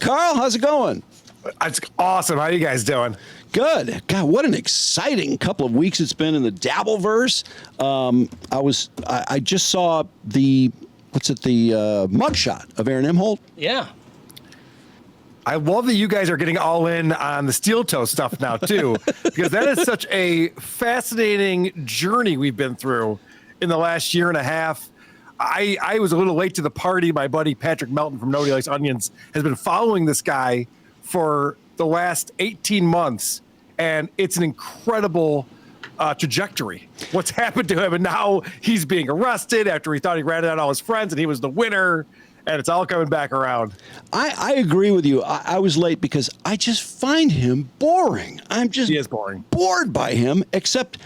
Carl. How's it going? It's awesome. How are you guys doing? Good. God, what an exciting couple of weeks it's been in the Dabbleverse. I just saw the mugshot of Aaron Imholt. Yeah. I love that you guys are getting all in on the steel toe stuff now too, because that is such a fascinating journey we've been through in the last year and a half. I was a little late to the party. My buddy Patrick Melton from Nobody Likes Onions has been following this guy for the last 18 months, and it's an incredible trajectory. What's happened to him, and now he's being arrested after he thought he ratted out all his friends, and he was the winner. And it's all coming back around. I agree with you. I was late because I just find him boring. He is boring. Bored by him, except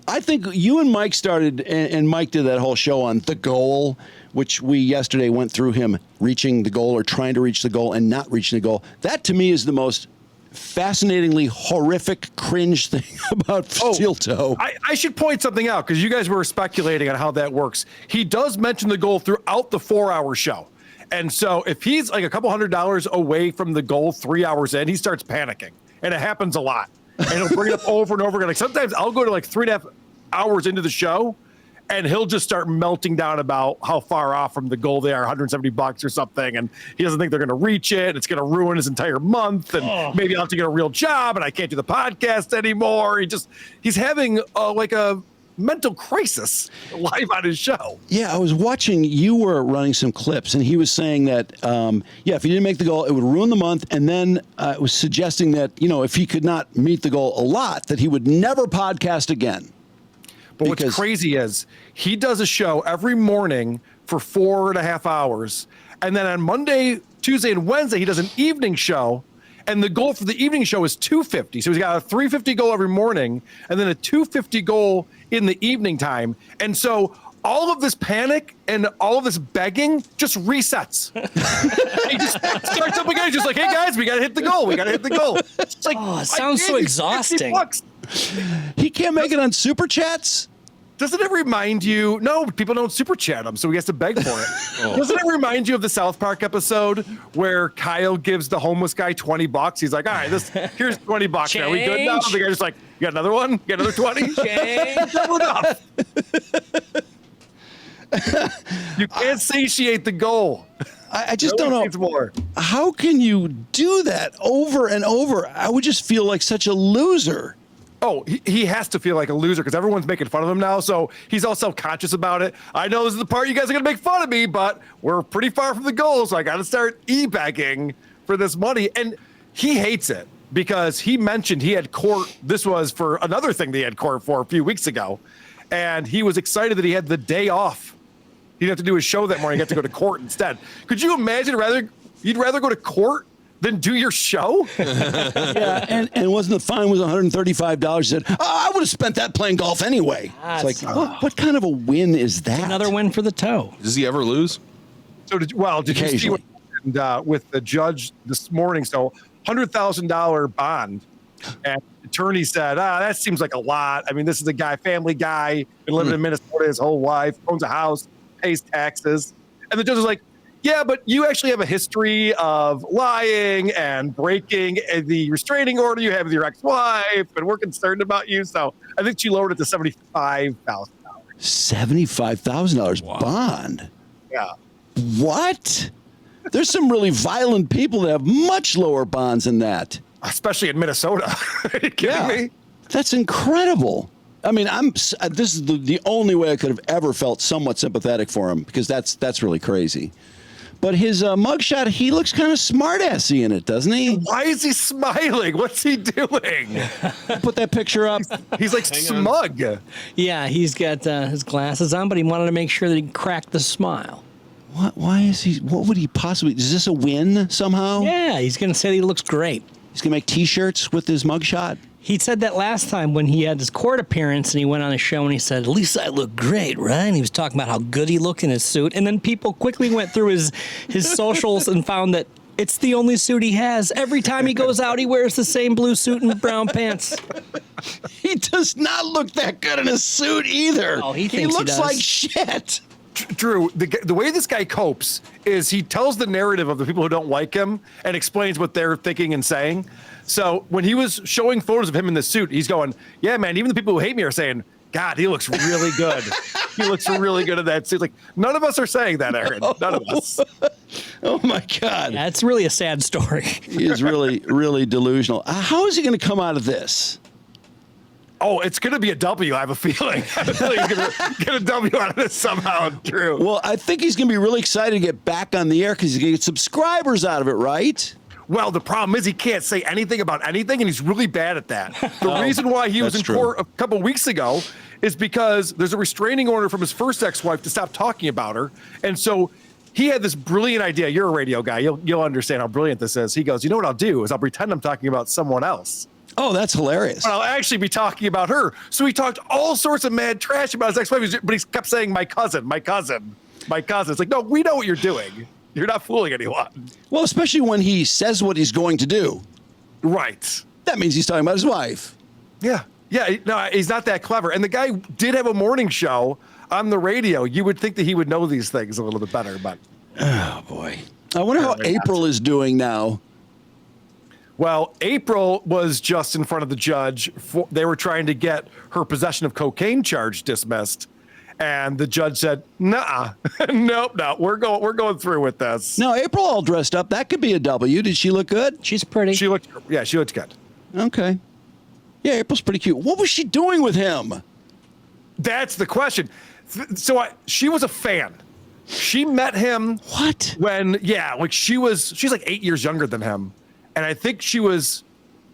I think you and Mike started, and Mike did that whole show on the goal, which we yesterday went through him reaching the goal or trying to reach the goal and not reaching the goal. That to me is the most fascinatingly horrific cringe thing about steel toe. I should point something out because you guys were speculating on how that works. He does mention the goal throughout the 4-hour show. And so if he's like a couple $100 away from the goal 3 hours in, he starts panicking. And it happens a lot. And he'll bring it up over and over again. Like sometimes I'll go to like 3.5 hours into the show and he'll just start melting down about how far off from the goal they are, $170 or something. And he doesn't think they're going to reach it. It's going to ruin his entire month. And maybe I'll have to get a real job and I can't do the podcast anymore. He's having like a mental crisis live on his show. Yeah, I was watching, you were running some clips, and he was saying that, if he didn't make the goal, it would ruin the month, and then it was suggesting that, if he could not meet the goal a lot, that he would never podcast again. But what's crazy is he does a show every morning for 4.5 hours, and then on Monday, Tuesday, and Wednesday, he does an evening show, and the goal for the evening show is 250. So he's got a 350 goal every morning and then a 250 goal in the evening time. And so all of this panic and all of this begging just resets. He just starts up again. He's just like, hey guys, we got to hit the goal. We got to hit the goal. It's like, it sounds so exhausting. He can't make it on Super Chats? Doesn't it remind you? No, people don't super chat him, so he has to beg for it. Doesn't it remind you of the South Park episode where Kyle gives the homeless guy $20? He's like, all right, here's $20. Are we good now? The guy's just like, you got another one? You got another 20? Change. Double enough. You can't satiate the goal. I just don't know. More. How can you do that over and over? I would just feel like such a loser. Oh, he has to feel like a loser because everyone's making fun of him now. So he's all self-conscious about it. I know this is the part you guys are going to make fun of me, but we're pretty far from the goal. So I got to start e-begging for this money. And he hates it because he mentioned he had court. This was for another thing they had court for a few weeks ago. And he was excited that he had the day off. He didn't have to do his show that morning. He had to go to court instead. Could you imagine you'd rather go to court than do your show? Yeah, and wasn't the fine was $135? He said, I would have spent that playing golf anyway. It's like, what kind of a win is that? Another win for the toe. Does he ever lose? So did you see what happened with the judge this morning? So $100,000 bond. And the attorney said, that seems like a lot. I mean, this is a guy, family guy, been living in Minnesota his whole life, owns a house, pays taxes. And the judge was like, yeah, but you actually have a history of lying and breaking the restraining order you have with your ex-wife, and we're concerned about you. So I think she lowered it to $75,000. $75,000 bond? Yeah. What? There's some really violent people that have much lower bonds than that. Especially in Minnesota. Are you kidding me? That's incredible. I mean, this is the only way I could have ever felt somewhat sympathetic for him because that's really crazy. But his mugshot, he looks kind of smart-assy in it, doesn't he? Why is he smiling? What's he doing? Put that picture up. He's like smug. Yeah, he's got his glasses on, but he wanted to make sure that he cracked the smile. What? Why is he? What would he possibly? Is this a win somehow? Yeah, he's going to say that he looks great. He's going to make T-shirts with his mugshot. He said that last time when he had his court appearance and he went on a show and he said, at least I look great, right? And he was talking about how good he looked in his suit. And then people quickly went through his socials and found that it's the only suit he has. Every time he goes out, he wears the same blue suit and brown pants. He does not look that good in a suit either. Oh, he thinks looks he does. like shit. Drew, the way this guy copes is he tells the narrative of the people who don't like him and explains what they're thinking and saying. So when he was showing photos of him in the suit, he's going, yeah, man, even the people who hate me are saying, God, he looks really good. He looks really good in that suit. Like, none of us are saying that, Aaron. None of us. Oh, my God. Yeah, it's really a sad story. He is really, really delusional. How is he going to come out of this? Oh, it's going to be a W, I have a feeling. I have a feeling he's going to get a W out of this somehow, Drew. Well, I think he's going to be really excited to get back on the air because he's going to get subscribers out of it, right? Well, the problem is he can't say anything about anything, and he's really bad at that. The reason why he was in court a couple of weeks ago is because there's a restraining order from his first ex-wife to stop talking about her. And so he had this brilliant idea. You're a radio guy. You'll understand how brilliant this is. He goes, you know what I'll do is I'll pretend I'm talking about someone else. Oh, that's hilarious. But I'll actually be talking about her. So he talked all sorts of mad trash about his ex-wife, but he kept saying, my cousin, my cousin, my cousin. It's like, no, we know what you're doing. You're not fooling anyone. Well, especially when he says what he's going to do. Right. That means he's talking about his wife. Yeah. Yeah. No, he's not that clever. And the guy did have a morning show on the radio. You would think that he would know these things a little bit better, but. Oh, boy. I wonder how April is doing now. Well, April was just in front of the judge. They were trying to get her possession of cocaine charge dismissed. And the judge said, nah, nope, no, we're going through with this. No, April all dressed up. That could be a W. Did she look good? She's pretty. She looked good. Okay. Yeah, April's pretty cute. What was she doing with him? That's the question. So she was a fan. She met him. What? She's like 8 years younger than him. And I think she was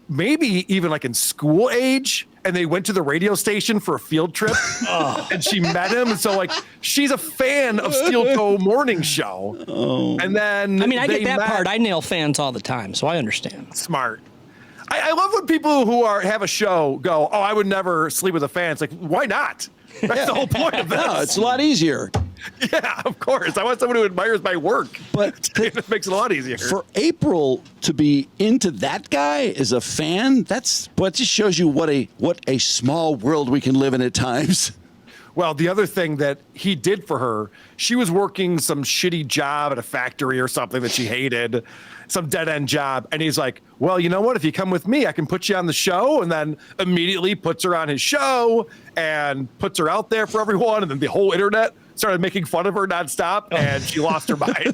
maybe even like in school age. And they went to the radio station for a field trip and she met him. And so like, she's a fan of Steel Toe morning show. Oh. And then I get that part. I nail fans all the time. So I understand. Smart. I love when people who have a show go, oh, I would never sleep with a fan. It's like, why not? That's the whole point of this. No, it's a lot easier. Yeah, of course. I want someone who admires my work. But it makes it a lot easier. For April to be into that guy as a fan, it just shows you what a small world we can live in at times. Well, the other thing that he did for her, she was working some shitty job at a factory or something that she hated, some dead-end job. And he's like, well, you know what? If you come with me, I can put you on the show. And then immediately puts her on his show and puts her out there for everyone. And then the whole internet started making fun of her nonstop, and she lost her mind.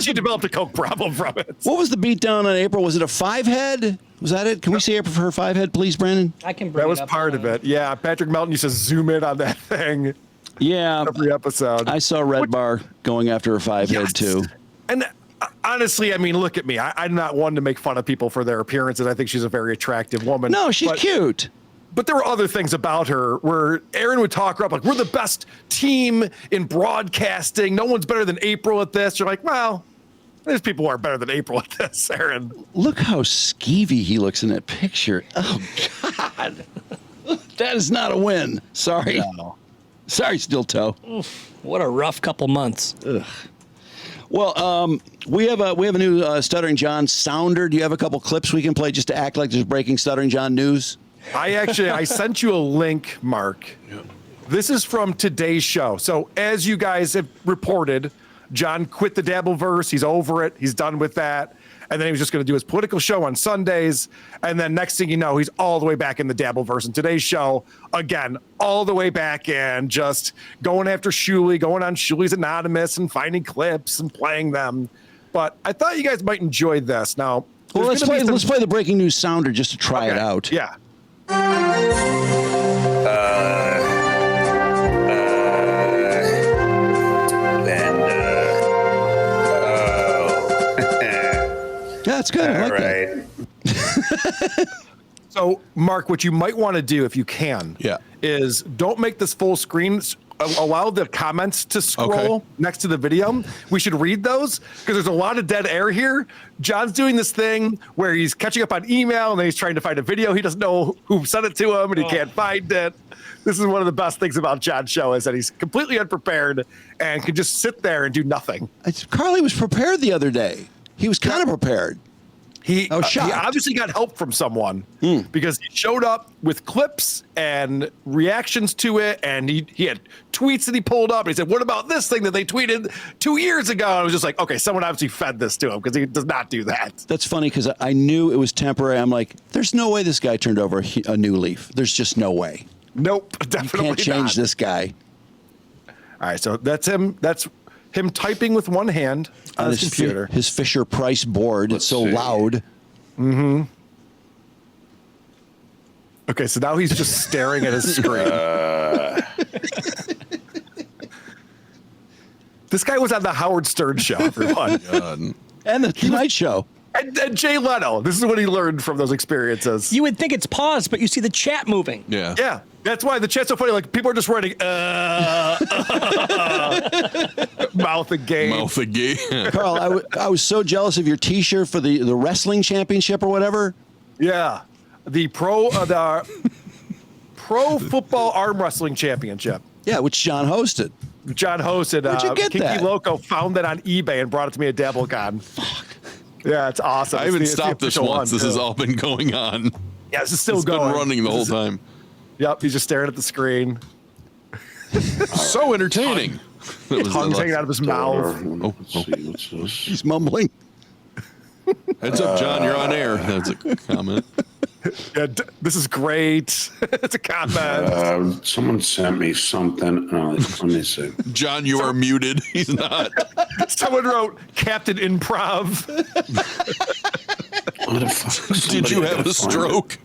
She developed a coke problem from it. What was the beatdown on April? Was it a 5-head? Was that it? Can we see April for her 5-head, please, Brandon? I can bring that was part of it. Yeah, Patrick Melton used to zoom in on that thing. Yeah, every episode. I saw Red Bar going after her 5-head too. And honestly, I mean, look at me. I'm not one to make fun of people for their appearances. I think she's a very attractive woman. No, she's cute. But there were other things about her where Aaron would talk her up like, we're the best team in broadcasting. No one's better than April at this. You're like, well, there's people who are better than April at this, Aaron. Look how skeevy he looks in that picture. Oh, God. That is not a win. Sorry. No. Sorry, Steel Toe. Oof, what a rough couple months. Ugh. Well, we have a new Stuttering John sounder. Do you have a couple clips we can play just to act like there's breaking Stuttering John news? I sent you a link, Mark. Yep. This is from today's show. So as you guys have reported, John quit the Dabbleverse. He's over it. He's done with that. And then he was just going to do his political show on Sundays. And then next thing you know, he's all the way back in the Dabbleverse. And today's show, again, all the way back in, just going after Shuley, going on Shuley's Anonymous and finding clips and playing them. But I thought you guys might enjoy this. Now, well, let's play the breaking news sounder just to try it out. Yeah. That's good. I like that. So, Mark, what you might want to do, if you can, is don't make this full screen. Allow the comments to scroll next to the video. We should read those because there's a lot of dead air here. John's doing this thing where he's catching up on email and then he's trying to find a video. He doesn't know who sent it to him and he can't find it. This is one of the best things about John's show is that he's completely unprepared and can just sit there and do nothing. Carly was prepared the other day. He was kind of prepared. He shocked. obviously got help from someone because he showed up with clips and reactions to it, and he had tweets that he pulled up. And he said, "What about this thing that they tweeted 2 years ago?" And I was just like, "Okay, someone obviously fed this to him because he does not do that." That's funny because I knew it was temporary. I'm like, there's no way this guy turned over a new leaf. There's just no way. Nope, definitely You can't change not. this guy. All right, so that's him. That's him typing with one hand on his computer. His Fisher Price board. Let's It's so see. loud. Mm-hmm. Okay, so now he's just staring at his screen. This guy was on the Howard Stern show, everyone. And the Tonight Show. And Jay Leno. This is what he learned from those experiences. You would think it's paused, but you see the chat moving. Yeah. Yeah, that's why the chat's so funny. Like, people are just writing, mouth agape. Mouth agape. Carl, I was so jealous of your T-shirt for the wrestling championship or whatever. Yeah, the pro football arm wrestling championship. Yeah, which John hosted. John hosted. Where'd you get Kinky that? Loco found that on eBay and brought it to me at DabbleCon. Fuck. Yeah, it's awesome. I haven't It's the stopped this official once. one, This has too. all been going on. Yeah, this is still It's going. been running the whole time. Yep, he's just staring at the screen. So entertaining. That was the Tongue's hanging last- out of his mouth. Oh, He's mumbling. Heads up, John. You're on air. That's a comment. Yeah, this is great. It's a comment. Someone sent me something. Let me see. John, you are muted. He's not. Someone wrote Captain Improv. What the fuck? Did you have a stroke?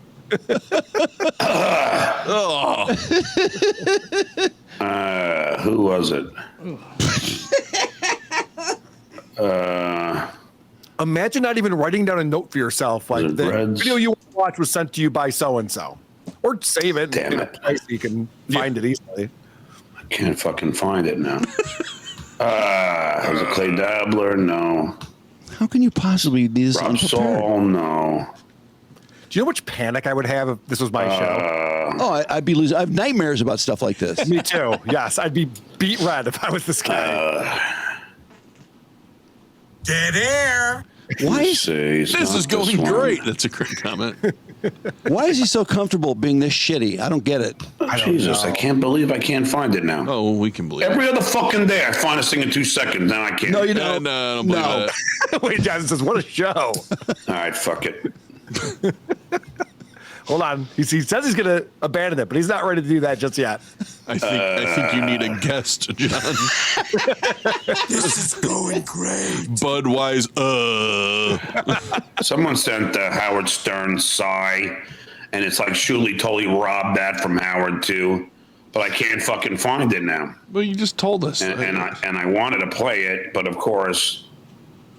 Who was it? Imagine not even writing down a note for yourself. Like, it the Reds? video you watch was sent to you by so-and-so. Or save it. Damn in a it. place so you can find it easily. I can't fucking find it now. Was it Clay Dabbler? No. How can you possibly be this Rob unprepared? Saul? No. Do you know how much panic I would have if this was my show? Oh, I'd be losing. I have nightmares about stuff like this. Me too. Yes, I'd be beat red if I was this guy. Dead air. Why Let's is see. It's This not is going one. great. That's a great comment. why is he so comfortable being this shitty? I don't get it. Jesus, know. I can't believe I can't find it now. Oh, we can believe it. Every other fucking day I find this thing in 2 seconds. Now I can't. No, you No, don't. no, I don't believe No. that. Wait, Johnson says, what a show. All right, fuck it. Hold on. He says he's going to abandon it, but he's not ready to do that just yet. I think you need a guest, John. This is going great. Budweiser. Someone sent Howard Stern sigh, and it's like Shuley totally robbed that from Howard too, but I can't fucking find it now. Well, you just told us. And I wanted to play it, but of course,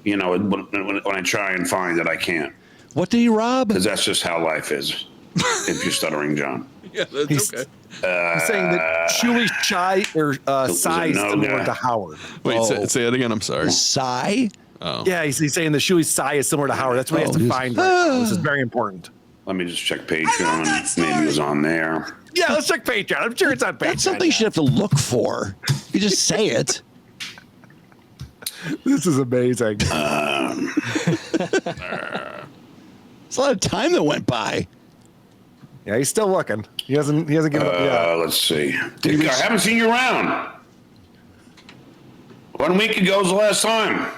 you know, when I try and find it, I can't, What did he rob? because that's just how life is. If you're stuttering, John. Yeah, that's He's- okay. He's saying that Shuey's chai or size no similar guy? to Howard. Wait, say it again. I'm sorry. Sigh? Yeah, he's saying that Shuey's size is similar to Howard. That's what he has to he's- find right now. This is very important. Let me just check Patreon. Maybe it was on there. Yeah, let's check Patreon. I'm sure it's on Patreon. That's something you should have to look for. You just say it. This is amazing. It's a lot of time that went by. Yeah, he's still looking. He hasn't given up yet. Let's see. Dick, I haven't seen you around. 1 week ago was the last time.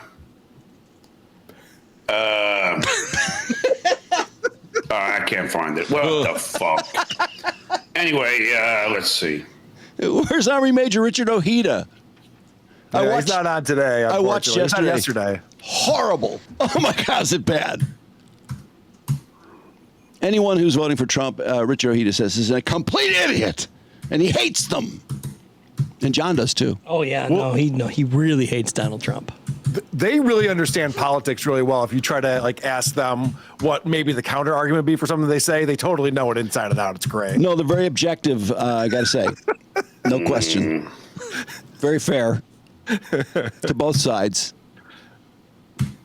I can't find it. What the fuck? Anyway, let's see. Where's Army Major Richard Ojeda? Yeah, he's not on today. I watched unfortunately. He's on yesterday. Horrible. Oh my God, is it bad? Anyone who's voting for Trump, Richard Ojeda says, is a complete idiot, and he hates them. And John does too. Oh yeah, he really hates Donald Trump. They really understand politics really well. If you try to like ask them what maybe the counter argument would be for something they say, they totally know it inside and out. It's great. No, they're very objective, I got to say. No question. Very fair to both sides.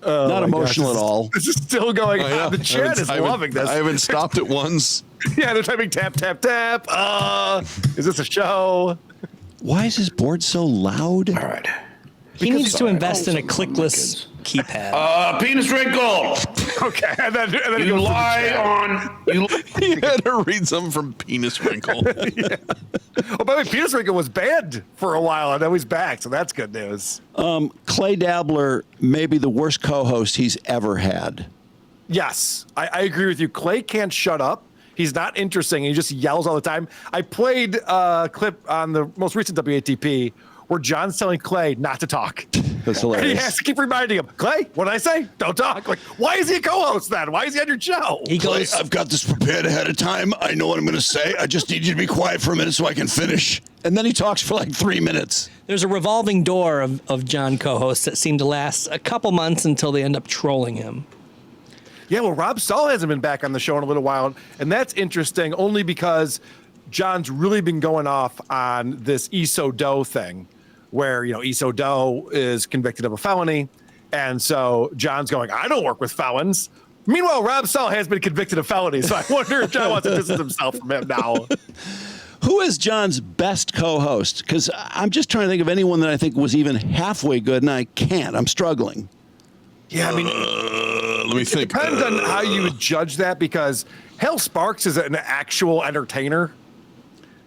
Not emotional at all. This is still going I know. on. The chat is loving this. I haven't stopped it once. Yeah, they're typing tap, tap, tap. Is this a show? Why is his board so loud? All right. He needs to invest in a Oh, some of my clickless kids. keypad. Penis wrinkle. Okay, and then You lie on. You You had to read something from Penis Wrinkle. yeah. Oh, by the way, Penis Wrinkle was banned for a while, and now he's back, so that's good news. Clay Dabbler may be the worst co-host he's ever had. Yes, I agree with you. Clay can't shut up. He's not interesting. He just yells all the time. I played a clip on the most recent WATP where John's telling Clay not to talk. That's And he hilarious. has to keep reminding him, Clay, what did I say? Don't talk. Like, why is he a co-host then? Why is he on your show? He goes, I've got this prepared ahead of time. I know what I'm going to say. I just need you to be quiet for a minute so I can finish. And then he talks for like 3 minutes. there's a revolving door of John co-hosts that seem to last a couple months until they end up trolling him. Yeah, well, Rob Stahl hasn't been back on the show in a little while, and that's interesting only because John's really been going off on this Iso Doe thing, where, Iso Doe is convicted of a felony, and so John's going, I don't work with felons. Meanwhile, Rob Stahl has been convicted of felonies, so I wonder if John wants to distance himself from him now. Who is John's best co-host? Because I'm just trying to think of anyone that I think was even halfway good, and I can't. I'm struggling. Yeah, I mean, Let me think. it depends on how you would judge that, because Hal Sparks is an actual entertainer,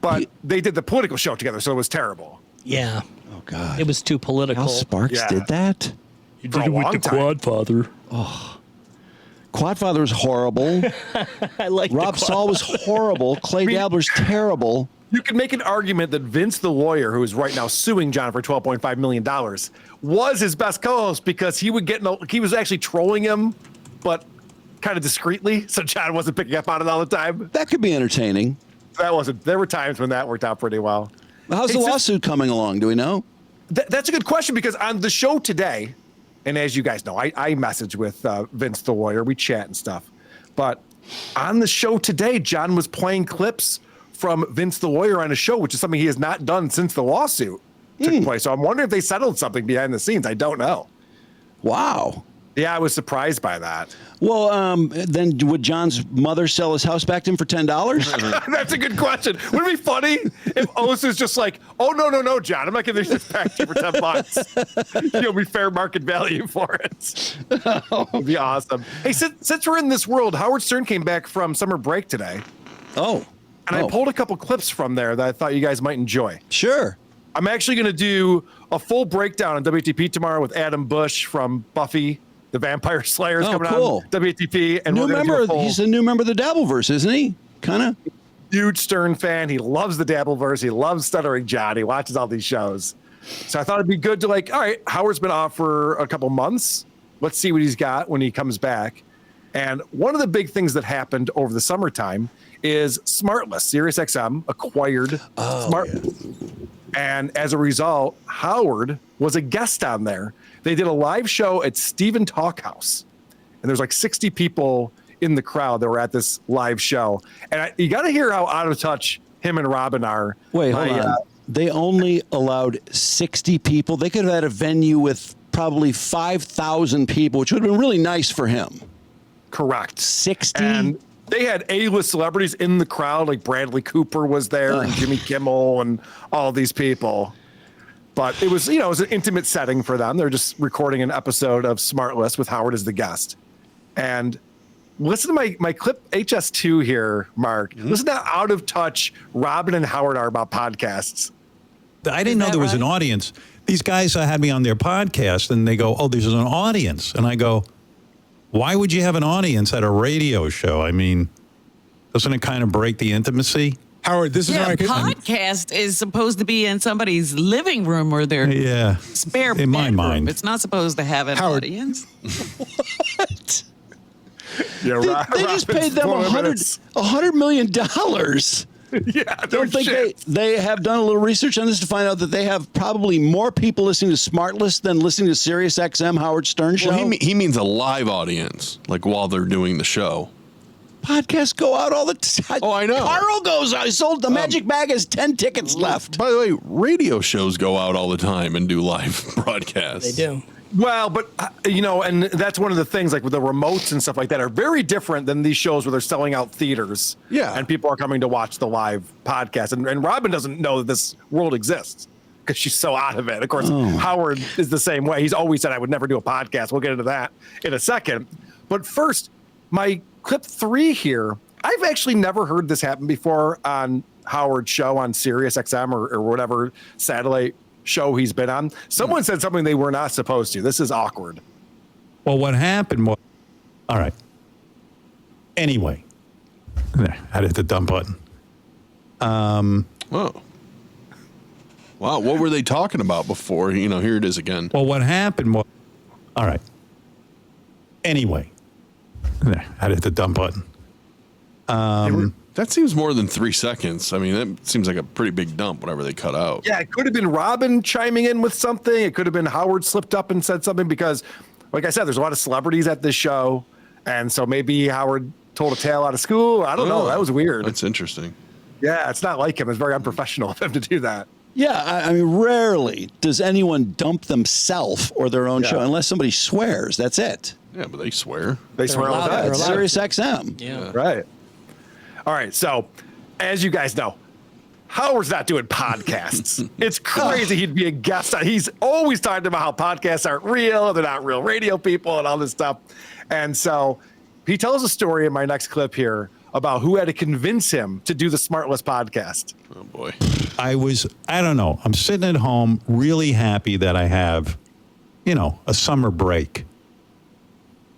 but they did the political show together, so it was terrible. Yeah, Oh, God. it was too political. Al Sparks Yeah. did that? You For a long time. Quadfather. Quadfather was horrible. I like Rob Stahl was horrible. Clay Dabbler's terrible. You could make an argument that Vince the lawyer, who is right now suing John for $12.5 million, was his best co-host because he was actually trolling him, but kind of discreetly, so John wasn't picking up on it all the time. That could be entertaining. There were times when that worked out pretty well. How's the lawsuit coming along? Do we know? That's a good question, because on the show today, and as you guys know, I message with Vince the lawyer, we chat and stuff, but on the show today, John was playing clips from Vince the lawyer on a show, which is something he has not done since the lawsuit took place. So I'm wondering if they settled something behind the scenes. I don't know. Wow. Yeah, I was surprised by that. Well, then would John's mother sell his house back to him for $10? That's a good question. Wouldn't it be funny if Oz is just like, oh, no, John, I'm not giving this back to you for $10. You'll be fair market value for it. It'd be awesome. Hey, since we're in this world, Howard Stern came back from summer break today. Oh. And I pulled a couple clips from there that I thought you guys might enjoy. Sure. I'm actually going to do a full breakdown on WATP tomorrow with Adam Bush from Buffy the Vampire Slayer is coming cool. on WATP. And New we're member. do He's a new member of the Dabbleverse, isn't he? Kind of. huge Stern fan. He loves the Dabbleverse. He loves Stuttering John. He watches all these shows. So I thought it'd be good to all right, Howard's been off for a couple months. Let's see what he's got when he comes back. And one of the big things that happened over the summertime is Smartless. SiriusXM acquired Smartless. And as a result, Howard was a guest on there. They did a live show at Stephen Talkhouse. And there's like 60 people in the crowd that were at this live show. And you got to hear how out of touch him and Robin are. Wait, hold on. They only allowed 60 people. They could have had a venue with probably 5,000 people, which would have been really nice for him. Correct. 60? And they had A-list celebrities in the crowd, like Bradley Cooper was there and Jimmy Kimmel and all these people. But it was, it was an intimate setting for them. They're just recording an episode of Smartless with Howard as the guest. And listen to my clip HS2 here, Mark. Listen to how out of touch Robin and Howard are about podcasts. I didn't know there was an audience. These guys had me on their podcast, and they go, oh, there's an audience. And I go, why would you have an audience at a radio show? I mean, doesn't it kind of break the intimacy? Howard, this is a Mark. podcast is supposed to be in somebody's living room or their spare in my bedroom. mind. It's not supposed to have an audience. What? Yeah, They just paid them $100 million. Yeah, Don't think they have done a little research on this to find out that they have probably more people listening to Smartless than listening to SiriusXM Howard Stern show? Well, he means a live audience, like while they're doing the show. Podcasts go out all the time. Oh, I know. Carl goes out. I sold the Magic Bag has 10 tickets left. By the way, radio shows go out all the time and do live broadcasts. They do. Well, but, and that's one of the things, like with the remotes and stuff like that, are very different than these shows where they're selling out theaters. Yeah. And people are coming to watch the live podcast. And Robin doesn't know that this world exists because she's so out of it. Of course, Howard is the same way. He's always said, I would never do a podcast. We'll get into that in a second. But first, my clip 3 here, I've actually never heard this happen before on Howard's show on Sirius XM or whatever satellite show he's been on. Someone said something they were not supposed to. This is awkward. Well, what happened was, all right. Anyway, I hit the dump button. Whoa. Wow, what were they talking about before? Here it is again. Well, what happened was, all right. Anyway, I hit the dump button. That seems more than 3 seconds. I mean, that seems like a pretty big dump, whatever they cut out. Yeah, it could have been Robin chiming in with something. It could have been Howard slipped up and said something because, like I said, there's a lot of celebrities at this show. And so maybe Howard told a tale out of school. I don't know. That was weird. That's interesting. Yeah, it's not like him. It's very unprofessional of him to do that. Yeah, I mean, rarely does anyone dump themselves or their own show unless somebody swears. That's it. Yeah, but they swear. They swear all the time. It's Sirius XM. Yeah. Right. All right. So, as you guys know, Howard's not doing podcasts. It's crazy he'd be a guest on. He's always talking about how podcasts aren't real, they're not real radio people, and all this stuff. And so he tells a story in my next clip here about who had to convince him to do the Smartless podcast. Oh, boy. I don't know. I'm sitting at home really happy that I have, a summer break.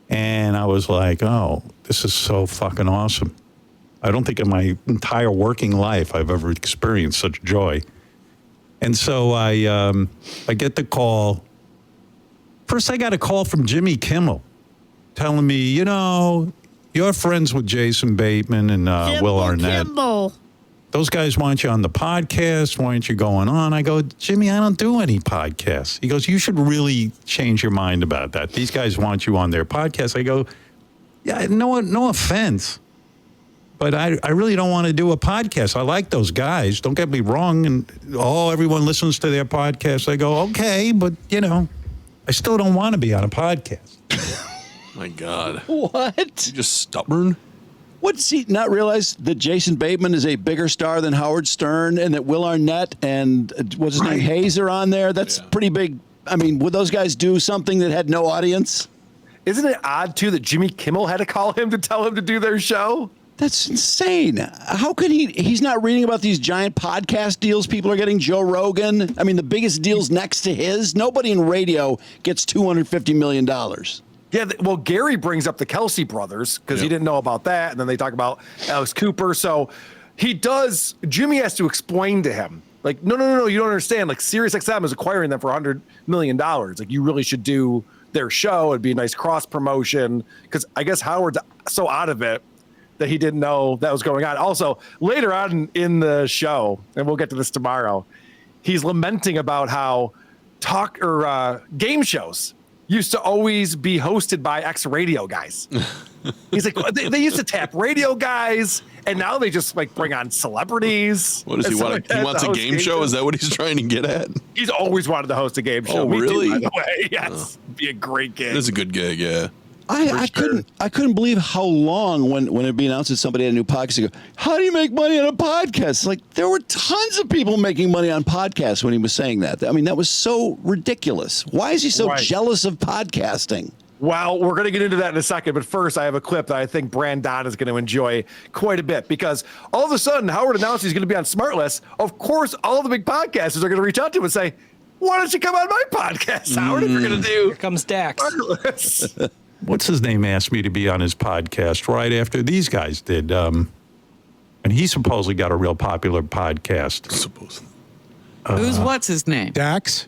And I was like, oh, this is so fucking awesome. I don't think in my entire working life I've ever experienced such joy. And so I get the call. First, I got a call from Jimmy Kimmel telling me, you're friends with Jason Bateman and Will Arnett. Kimball. Those guys want you on the podcast. Why aren't you going on? I go, Jimmy, I don't do any podcasts. He goes, you should really change your mind about that. These guys want you on their podcast. I go, yeah, no offense. But I really don't want to do a podcast. I like those guys. Don't get me wrong. And, everyone listens to their podcast. I go, okay, but, I still don't want to be on a podcast. My God. What? You're just stubborn? What, does he not realize that Jason Bateman is a bigger star than Howard Stern and that Will Arnett and what's his name, Hayes are on there? That's pretty big. I mean, would those guys do something that had no audience? Isn't it odd, too, that Jimmy Kimmel had to call him to tell him to do their show? That's insane. How could he's not reading about these giant podcast deals people are getting? Joe Rogan. I mean, the biggest deals next to his. Nobody in radio gets $250 million. Yeah, well, Gary brings up the Kelsey brothers because he didn't know about that. And then they talk about Alex Cooper. So Jimmy has to explain to him, like, no, you don't understand. Like, Sirius XM is acquiring them for $100 million. Like, you really should do their show. It'd be a nice cross promotion because I guess Howard's so out of it that he didn't know that was going on. Also, later on in the show, and we'll get to this tomorrow, he's lamenting about how game shows used to always be hosted by ex-radio guys. He's like, they used to tap radio guys, and now they just bring on celebrities. What does he want? He wants a game show? Is that what he's trying to get at? He's always wanted to host a game show. Oh, really? Me too, by the way. Yes, be a great gig. It is a good gig, yeah. I couldn't believe how long when it'd be announced that somebody had a new podcast, you go, how do you make money on a podcast? It's like there were tons of people making money on podcasts when he was saying that. I mean, that was so ridiculous. Why is he so jealous of podcasting? Well, we're going to get into that in a second, but first I have a clip that I think Brandon is going to enjoy quite a bit because all of a sudden Howard announced he's going to be on Smartless. Of course, all the big podcasters are going to reach out to him and say, why don't you come on my podcast, Howard, if you're going to do Here comes Dax. Smartless. What's his name asked me to be on his podcast right after these guys did. And he supposedly got a real popular podcast. Supposedly. What's his name? Dax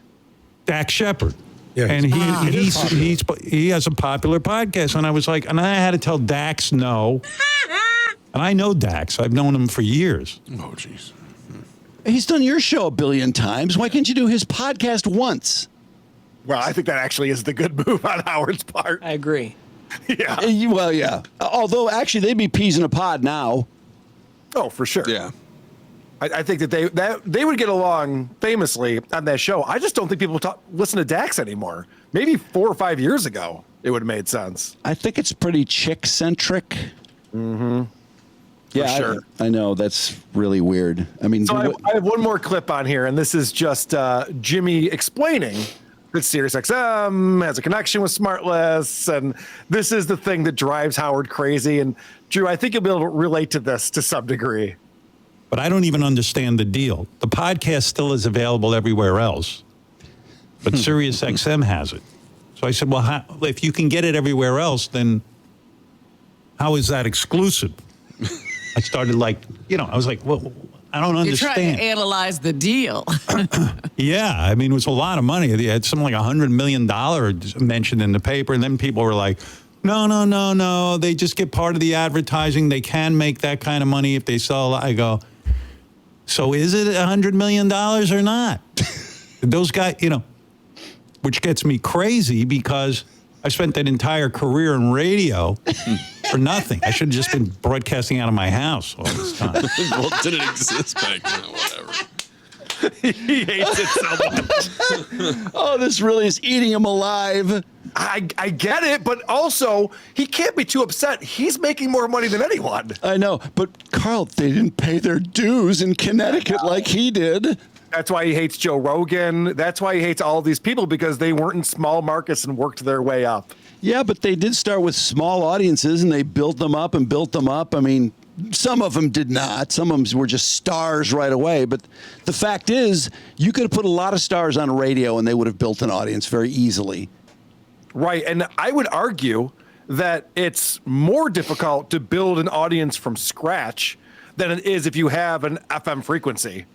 Shepard. Yeah, and he has a popular podcast. And I was like, and I had to tell Dax no. And I know Dax. I've known him for years. Oh, jeez. He's done your show a billion times. Why can't you do his podcast once? Well, I think that actually is the good move on Howard's part. I agree. Yeah. Well, yeah. Although, actually, they'd be peas in a pod now. Oh, for sure. Yeah. I think that they would get along famously on that show. I just don't think people listen to Dax anymore. Maybe 4 or 5 years ago, it would have made sense. I think it's pretty chick-centric. Mm-hmm. Yeah, sure. I know. That's really weird. I mean, so I have one more clip on here, and this is just Jimmy explaining that SiriusXM has a connection with Smartless, and this is the thing that drives Howard crazy. And Drew, I think you'll be able to relate to this to some degree. But I don't even understand the deal. The podcast still is available everywhere else, but SiriusXM has it. So I said, well, if you can get it everywhere else, then how is that exclusive? I started I was like, well, I don't understand. You're trying to analyze the deal. Yeah, I mean, it was a lot of money. They had something like $100 million mentioned in the paper, and then people were like, no. They just get part of the advertising. They can make that kind of money if they sell. I go, so is it $100 million or not? Those guys, which gets me crazy because I spent that entire career in radio for nothing. I should have just been broadcasting out of my house all this time. Well, it didn't exist back then, whatever. He hates it so much. Oh, this really is eating him alive. I get it, but also he can't be too upset. He's making more money than anyone. I know, but Carl, they didn't pay their dues in Connecticut like he did. That's why he hates Joe Rogan. That's why he hates all these people, because they weren't in small markets and worked their way up. Yeah, but they did start with small audiences, and they built them up and built them up. I mean, some of them did not. Some of them were just stars right away. But the fact is, you could have put a lot of stars on radio, and they would have built an audience very easily. Right, and I would argue that it's more difficult to build an audience from scratch than it is if you have an FM frequency,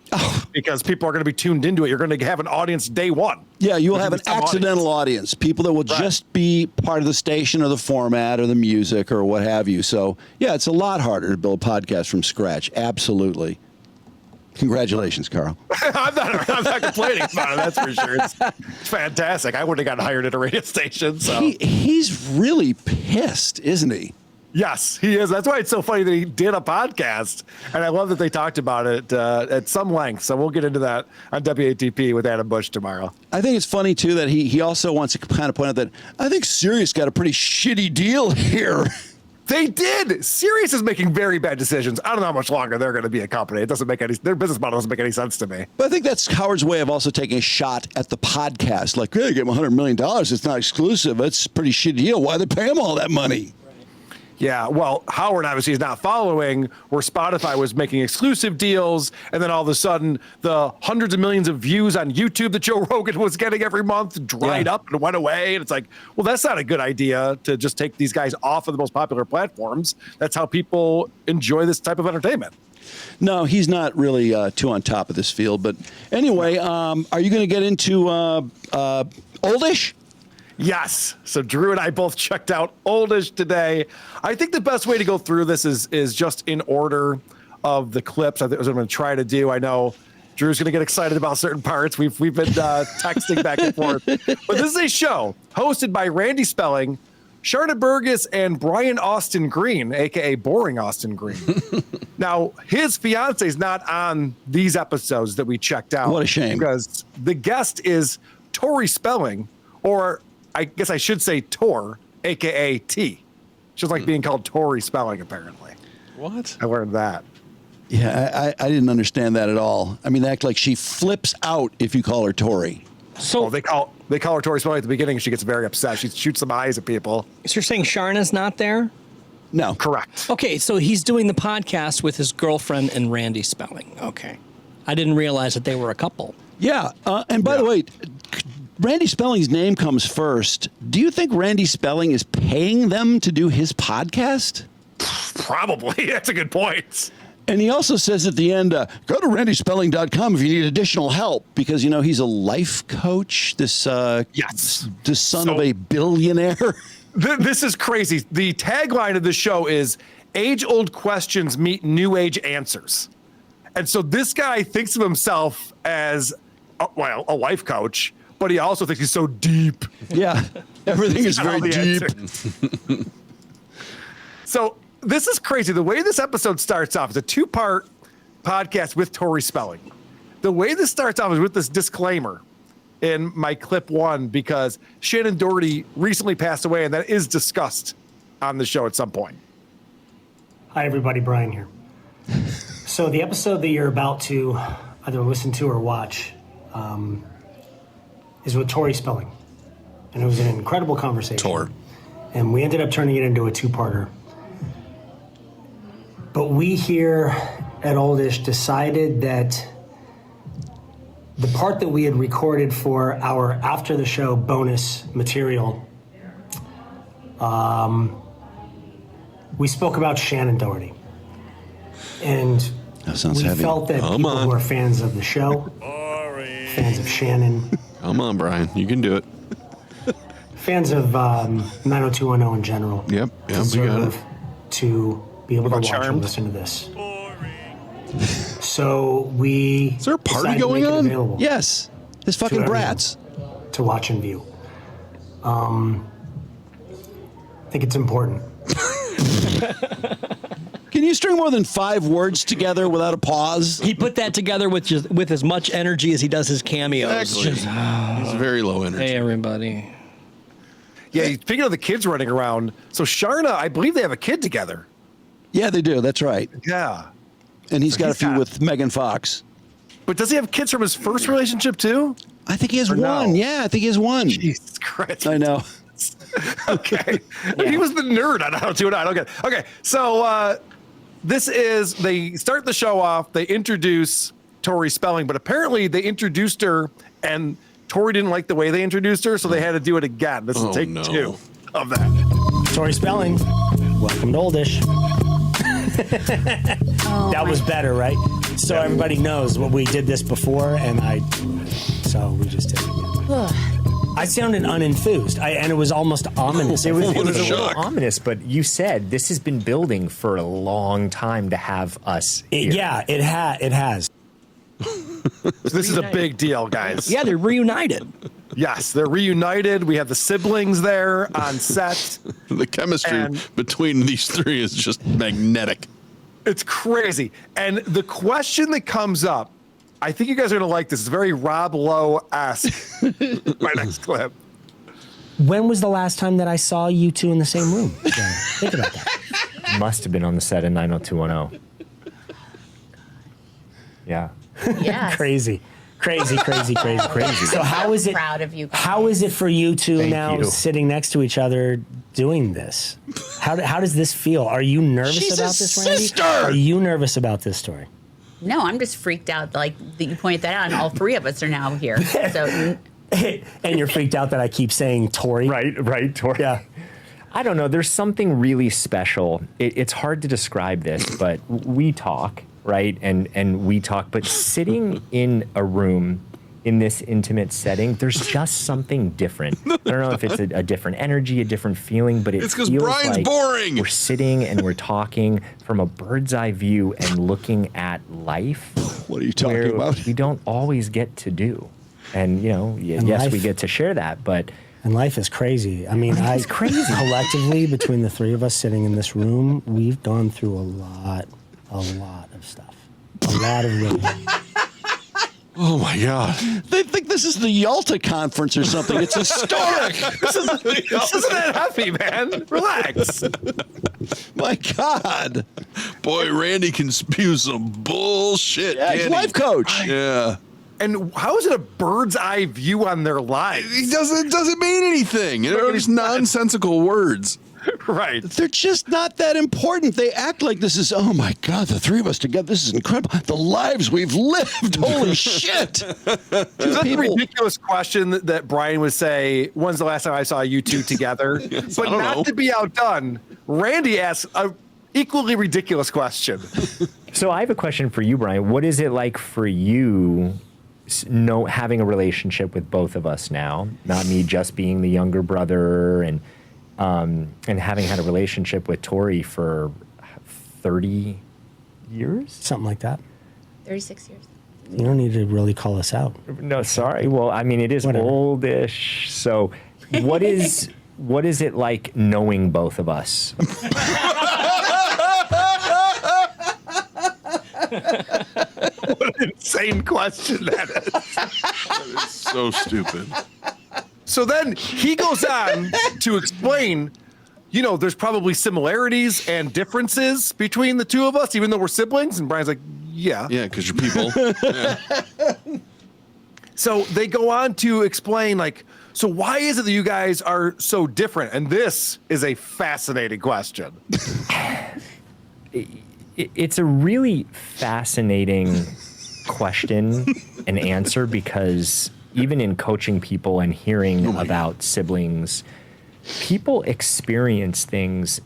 because people are going to be tuned into it. You're going to have an audience day one. Yeah, you will have an accidental audience, people that will just be part of the station or the format or the music or what have you. So, yeah, it's a lot harder to build a podcast from scratch. Absolutely. Congratulations, Carl. I'm not complaining about it, that's for sure. It's fantastic. I wouldn't have gotten hired at a radio station. So he's really pissed, isn't he? Yes, he is. That's why it's so funny that he did a podcast. And I love that they talked about it at some length. So we'll get into that on WATP with Adam Bush tomorrow. I think it's funny, too, that he also wants to kind of point out that I think Sirius got a pretty shitty deal here. They did. Sirius is making very bad decisions. I don't know how much longer they're going to be a company. It doesn't make their business model doesn't make any sense to me. But I think that's Howard's way of also taking a shot at the podcast. Like, hey, give him $100 million. It's not exclusive. It's a pretty shitty deal. Why they pay him all that money? Yeah, well, Howard obviously is not following where Spotify was making exclusive deals, and then all of a sudden the hundreds of millions of views on YouTube that Joe Rogan was getting every month dried up and went away. And it's like, well, that's not a good idea to just take these guys off of the most popular platforms. That's how people enjoy this type of entertainment. No, he's not really too on top of this field. But anyway, are you going to get into Oldish? Yes. So Drew and I both checked out Oldish today. I think the best way to go through this is just in order of the clips. I think that's what I'm going to try to do. I know Drew's going to get excited about certain parts. We've been texting back and forth. But this is a show hosted by Randy Spelling, Sharna Burgess, and Brian Austin Green, a.k.a. Boring Austin Green. Now, his fiance is not on these episodes that we checked out. What a shame. Because the guest is Tori Spelling, or I guess I should say Tor, a.k.a. T. She's like being called Tori Spelling, apparently. What? I learned that. Yeah, I didn't understand that at all. I mean, they act like she flips out if you call her Tori. So they call her Tori Spelling at the beginning, and she gets very upset. She shoots some eyes at people. So you're saying Sharna's not there? No. Correct. Okay, so he's doing the podcast with his girlfriend and Randy Spelling. Okay. I didn't realize that they were a couple. Yeah, and by the way, Randy Spelling's name comes first. Do you think Randy Spelling is paying them to do his podcast? Probably. That's a good point. And he also says at the end, go to randyspelling.com if you need additional help, because, you know, he's a life coach, this son of a billionaire. This is crazy. The tagline of the show is age-old questions meet new age answers. And so this guy thinks of himself as, a life coach, but he also thinks he's so deep. Yeah, everything is very deep. So this is crazy. The way this episode starts off is a two-part podcast with Tori Spelling. The way this starts off is with this disclaimer in my clip one, because Shannon Doherty recently passed away, and that is discussed on the show at some point. Hi, everybody. Brian here. So the episode that you're about to either listen to or watch is with Tori Spelling. And it was an incredible conversation. Tor. And we ended up turning it into a two-parter. But we here at Oldish decided that the part that we had recorded for our after the show bonus material, we spoke about Shannon Doherty. And we heavy. felt that people who are fans of the show, fans of Shannon, Come on, Brian. You can do it. fans of 90210 in general, Yep, we got it. deserve to be able to watch Charmed? and listen to this. So we Is there a party decided to going make it on? available Yes. His fucking everyone brats. to watch and view. I think it's important. Can you string more than 5 words together without a pause? He put that together with as much energy as he does his cameos. Exactly. He's very low energy. Hey, everybody. Yeah, speaking of the kids running around, so Sharna, I believe they have a kid together. Yeah, they do. That's right. Yeah. And he's got a few got- with Megan Fox. But does he have kids from his first relationship too? I think he has Or no? one. Yeah, I think he has one. Jesus Christ. I know. Okay. He was the nerd. I don't do it. I don't get it. Okay. So they start the show off. They introduce Tori Spelling, but apparently they introduced her and Tori didn't like the way they introduced her, so they had to do it again. This is take 2 of that. Tori Spelling, welcome to Oldish. That was better, right? So everybody knows what we did this before, so we just did it again. I sounded unenthused, and it was almost ominous. It was a little shock. ominous, but you said this has been building for a long time to have us here. Yeah, it has. So this is a big deal, guys. Yeah, they're reunited. Yes, they're reunited. We have the siblings there on set. The chemistry between these three is just magnetic. It's crazy. And the question that comes up, I think you guys are going to like this. It's very Rob Lowe-esque. My next clip. When was the last time that I saw you two in the same room? Yeah, think about that. Must have been on the set of 90210. Yeah. Yes. Crazy. So how is it? Proud of you guys. How is it for you two Thank now you. sitting next to each other doing this? How does this feel? Are you nervous She's about a this, Randy? sister! Are you nervous about this story? No, I'm just freaked out. Like that you pointed that out, and all three of us are now here. So And you're freaked out that I keep saying Tori. Right, Tori. Yeah. I don't know. There's something really special. It's hard to describe this, but we talk, right? And we talk, but sitting in a room in this intimate setting, there's just something different. I don't know if it's a different energy, a different feeling, but It's 'cause feels Brian's like boring. We're sitting and we're talking from a bird's eye view and looking at life. What are you talking where about? We don't always get to do. And, yes, life- we get to share that, but And life is crazy. I mean, It's crazy. Collectively, between the three of us sitting in this room, we've gone through a lot of stuff. A lot of living. Oh my God. They think this is the Yalta conference or something. It's historic. This isn't that heavy, man. Relax. My God. Boy, Randy can spew some bullshit. Yeah, he's a can't he? life coach. Yeah. And how is it a bird's eye view on their lives? It doesn't mean anything. They're just nonsensical words. Right. They're just not that important. They act like this is, oh my God, the three of us together. This is incredible. The lives we've lived. Holy shit. Is that the ridiculous question that Brian would say, when's the last time I saw you two together? But I don't not know. to be outdone, Randy asks a equally ridiculous question. So I have a question for you, Brian. What is it like for you having a relationship with both of us now? Not me just being the younger brother and having had a relationship with Tori for 30 years? Something like that. 36 years. You don't need to really call us out. No, sorry. Well, I mean, it is Whatever. oldish. So what is it like knowing both of us? What an insane question that is. That is so stupid. So then he goes on to explain, there's probably similarities and differences between the two of us, even though we're siblings. And Brian's like, yeah. Yeah, because you're people. Yeah. So they go on to explain, like, so why is it that you guys are so different? And this is a fascinating question. It's a really fascinating question and answer, because even in coaching people and hearing about siblings, people experience things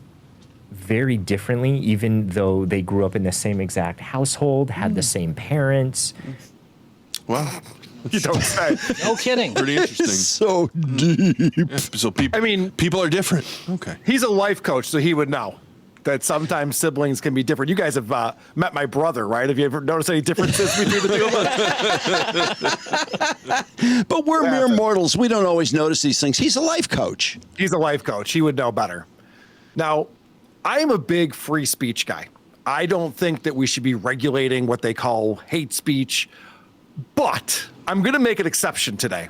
very differently, even though they grew up in the same exact household, had the same parents. Wow. You don't say. No kidding. Pretty interesting. So deep. Yeah, so people are different. Okay. He's a life coach, so he would know that sometimes siblings can be different. You guys have met my brother, right? Have you ever noticed any differences between the two of us? But we're mere mortals. We don't always notice these things. He's a life coach. He's a life coach. He would know better. Now, I am a big free speech guy. I don't think that we should be regulating what they call hate speech, but I'm going to make an exception today.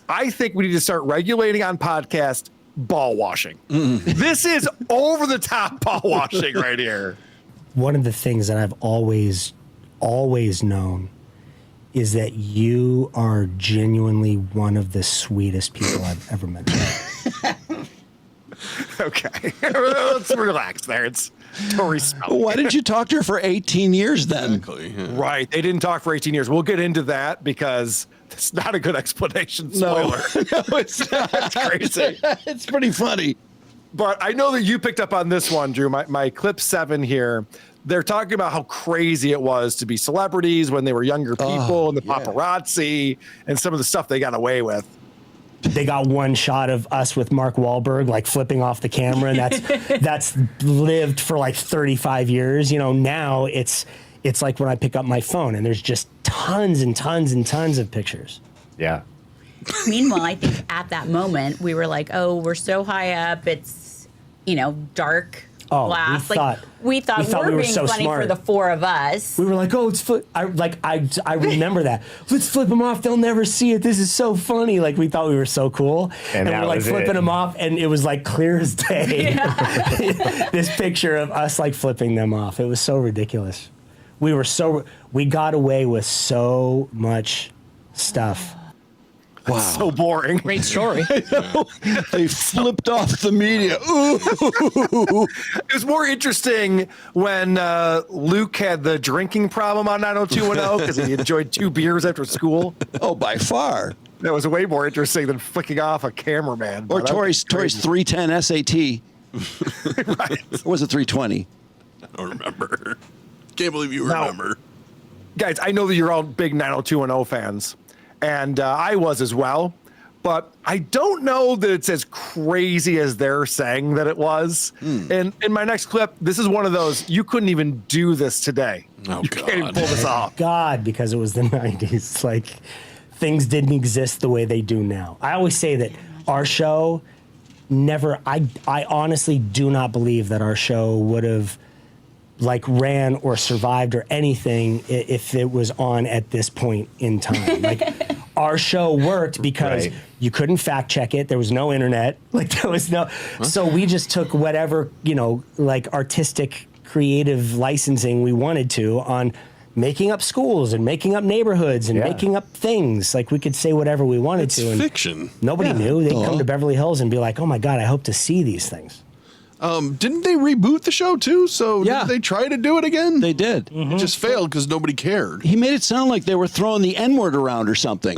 I think we need to start regulating on podcast ball washing. This is over the top ball washing right here. One of the things that I've always known is that you are genuinely one of the sweetest people I've ever met. Okay, let's relax there. It's Tori Spelling. Why didn't you talk to her for 18 years then? Exactly. Yeah. Right, they didn't talk for 18 years. We'll get into that because it's not a good explanation. Spoiler. No, it's not. That's crazy. It's pretty funny. But I know that you picked up on this one, Drew. My clip 7 here. They're talking about how crazy it was to be celebrities when they were younger people, and the paparazzi and some of the stuff they got away with. They got one shot of us with Mark Wahlberg like flipping off the camera, and that's lived for like 35 years. Now it's like when I pick up my phone and there's just tons and tons and tons of pictures. Yeah. Meanwhile, I think at that moment we were like, oh, we're so high up. It's, dark glass. We thought we were being so funny smart for the 4 of us. We were like, oh, it's I remember that. Let's flip them off. They'll never see it. This is so funny. Like, we thought we were so cool. And we're like flipping them off, and it was like clear as day. Yeah. This picture of us like flipping them off. It was so ridiculous. We got away with so much stuff. Wow. So boring. Great story. They flipped off the media. Ooh. It was more interesting when Luke had the drinking problem on 90210 because he enjoyed 2 beers after school. Oh, by far. That was way more interesting than flicking off a cameraman. Or Tori's 310 SAT. Right. Or was it 320? I don't remember. Can't believe you remember. Guys, I know that you're all big 90210 fans. And I was as well, but I don't know that it's as crazy as they're saying that it was. And in my next clip, this is one of those, you couldn't even do this today. Oh, you can't even pull this off. God, because it was the 90s. Like, things didn't exist the way they do now. I always say that our show never, I honestly do not believe that our show would have ran or survived or anything if it was on at this point in time. Like, our show worked because you couldn't fact check it. There was no internet. There was no. So we just took whatever, artistic, creative licensing we wanted to on making up schools and making up neighborhoods and making up things. Like, we could say whatever we wanted to. And fiction. Nobody knew. They'd come to Beverly Hills and be like, oh my God, I hope to see these things. Didn't they reboot the show too? So did they try to do it again? They did. Mm-hmm. It just failed because nobody cared. He made it sound like they were throwing the N-word around or something.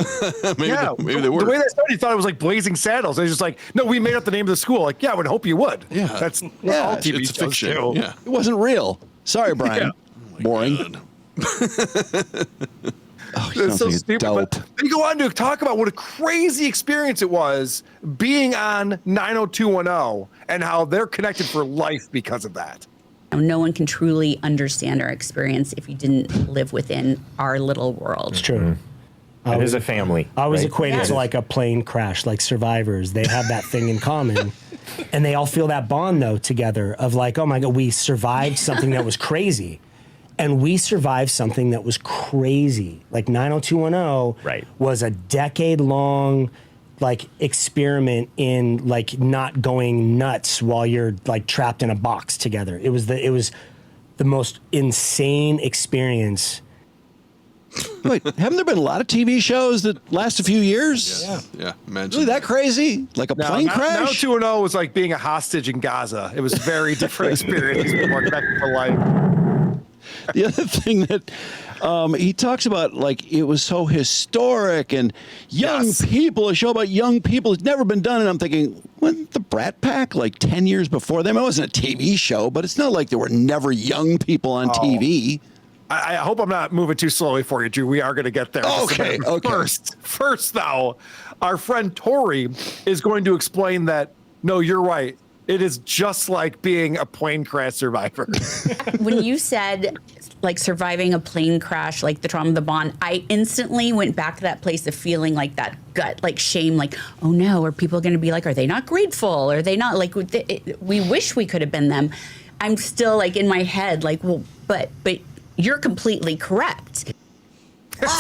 maybe they were. The way they started, you thought it was like Blazing Saddles. They just like, no, we made up the name of the school. Like, I would hope you would. Yeah. That's all TV it's shows fiction. do. Yeah. It wasn't real. Sorry, Brian. Boring. Oh, it's so stupid. But they go on to talk about what a crazy experience it was being on 90210 and how they're connected for life because of that. No one can truly understand our experience if you didn't live within our little world. It's true. It is a family. I was equated to like a plane crash, like survivors. They have that thing in common. And they all feel that bond, though, together of like, oh, my God, we survived something that was crazy. And we survived something that was crazy. Like 90210 was a decade-long like experiment in like not going nuts while you're like trapped in a box together. It was the most insane experience. Wait, haven't there been a lot of TV shows that last a few years? Yeah. Imagine. Really that crazy? Like a plane crash? Now 2-0 was like being a hostage in Gaza. It was a very different experience. People are connected for life. The other thing that he talks about, like, it was so historic and young people, a show about young people has never been done. And I'm thinking, wasn't the Brat Pack like 10 years before them? It wasn't a TV show, but it's not like there were never young people on TV. I hope I'm not moving too slowly for you, Drew. We are going to get there. Okay. First, though, our friend Tori is going to explain that, no, you're right. It is just like being a plane crash survivor. When you said like surviving a plane crash, like the trauma of the bond, I instantly went back to that place of feeling like that gut, like shame, like, oh no, are people going to be like, are they not grateful? Are they not like, we wish we could have been them. I'm still like in my head, like, well, but you're completely correct.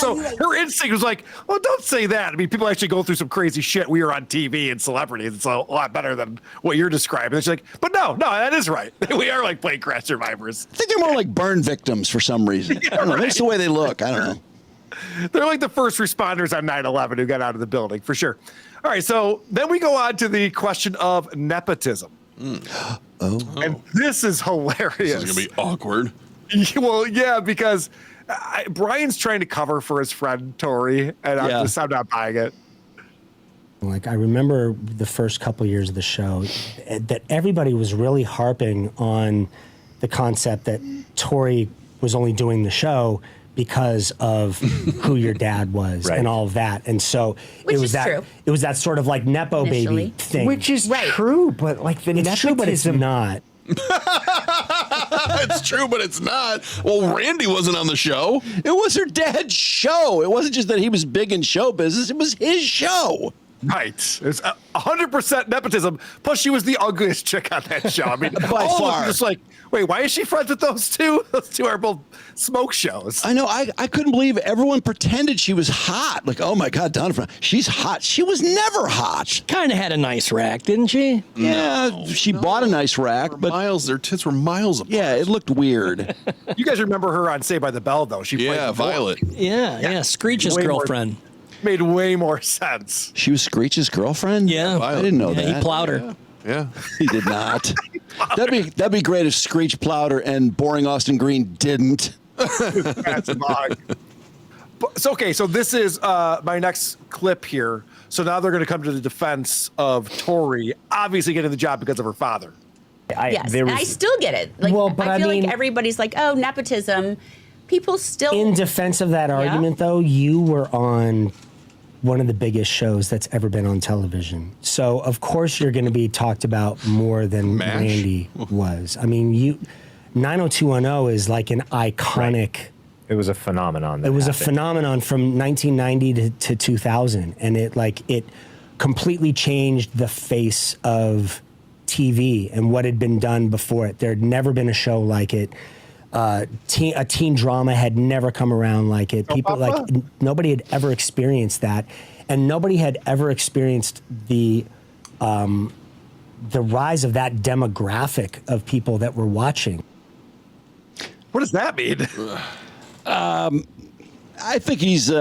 So her instinct was like, well, don't say that. I mean, people actually go through some crazy shit. We are on TV and celebrities. It's a lot better than what you're describing. And she's like, but no, that is right. We are like plane crash survivors. I think they're more like burn victims for some reason. I don't know. That's the way they look. I don't know. They're like the first responders on 9/11 who got out of the building, for sure. All right, so then we go on to the question of nepotism. And this is hilarious. This is going to be awkward. Well, yeah, because Brian's trying to cover for his friend Tori, and I'm not buying it. Like, I remember the first couple years of the show that everybody was really harping on the concept that Tori was only doing the show because of who your dad was and all of that. And so it was that sort of like Nepo baby thing. Which is true, but like the it's true, but it's not. It's true, but it's not. Well, Randy wasn't on the show. It was her dad's show. It wasn't just that he was big in show business. It was his show. Right. It was 100% nepotism. Plus, she was the ugliest chick on that show. I mean, by far. Just like, wait, why is she friends with those two? Those two are both smoke shows. I know. I couldn't believe everyone pretended she was hot. Like, oh my God, Donovan, she's hot. She was never hot. She kind of had a nice rack, didn't she? Yeah, she bought a nice rack, but their tits were miles apart. Yeah, it looked weird. You guys remember her on Saved by the Bell, though? She played Violet. Yeah, Screech's girlfriend. Made way more sense. She was Screech's girlfriend? Yeah. I didn't know that. He plowed her. Yeah. He did not. That'd be great if Screech plowed her and Boring Austin Green didn't. That's okay, so this is my next clip here. So now they're going to come to the defense of Tori, obviously getting the job because of her father. Yes, and I still get it. Like, but I feel mean, like everybody's like, oh, nepotism. People still. In defense of that argument, though, you were on one of the biggest shows that's ever been on television. So, of course, you're going to be talked about more than Randy was. I mean, 90210 is like an iconic... Right. It was a phenomenon. It was a phenomenon from 1990 to 2000. And it completely changed the face of TV and what had been done before it. There had never been a show like it. A teen drama had never come around like it. People nobody had ever experienced that, and nobody had ever experienced the rise of that demographic of people that were watching. What does that mean? I think he's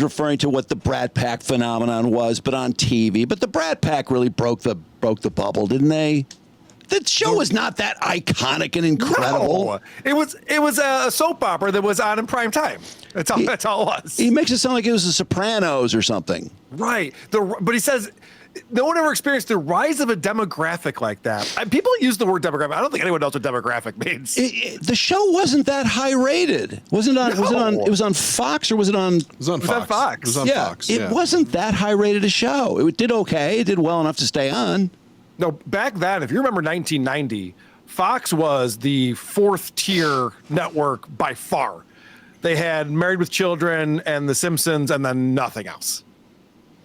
referring to what the Brat Pack phenomenon was, but on TV. But the Brat Pack really broke the bubble, didn't they? The show was not that iconic and incredible. No. It was a soap opera that was on in prime time. That's all it was. He makes it sound like it was The Sopranos or something. Right. But he says no one ever experienced the rise of a demographic like that. People use the word demographic. I don't think anyone knows what demographic means. The show wasn't that high rated. It was on Fox or was it on? It was on Fox. It was on Fox. It wasn't that high rated a show. It did okay. It did well enough to stay on. No, back then, if you remember 1990, Fox was the fourth tier network by far. They had Married with Children and The Simpsons and then nothing else.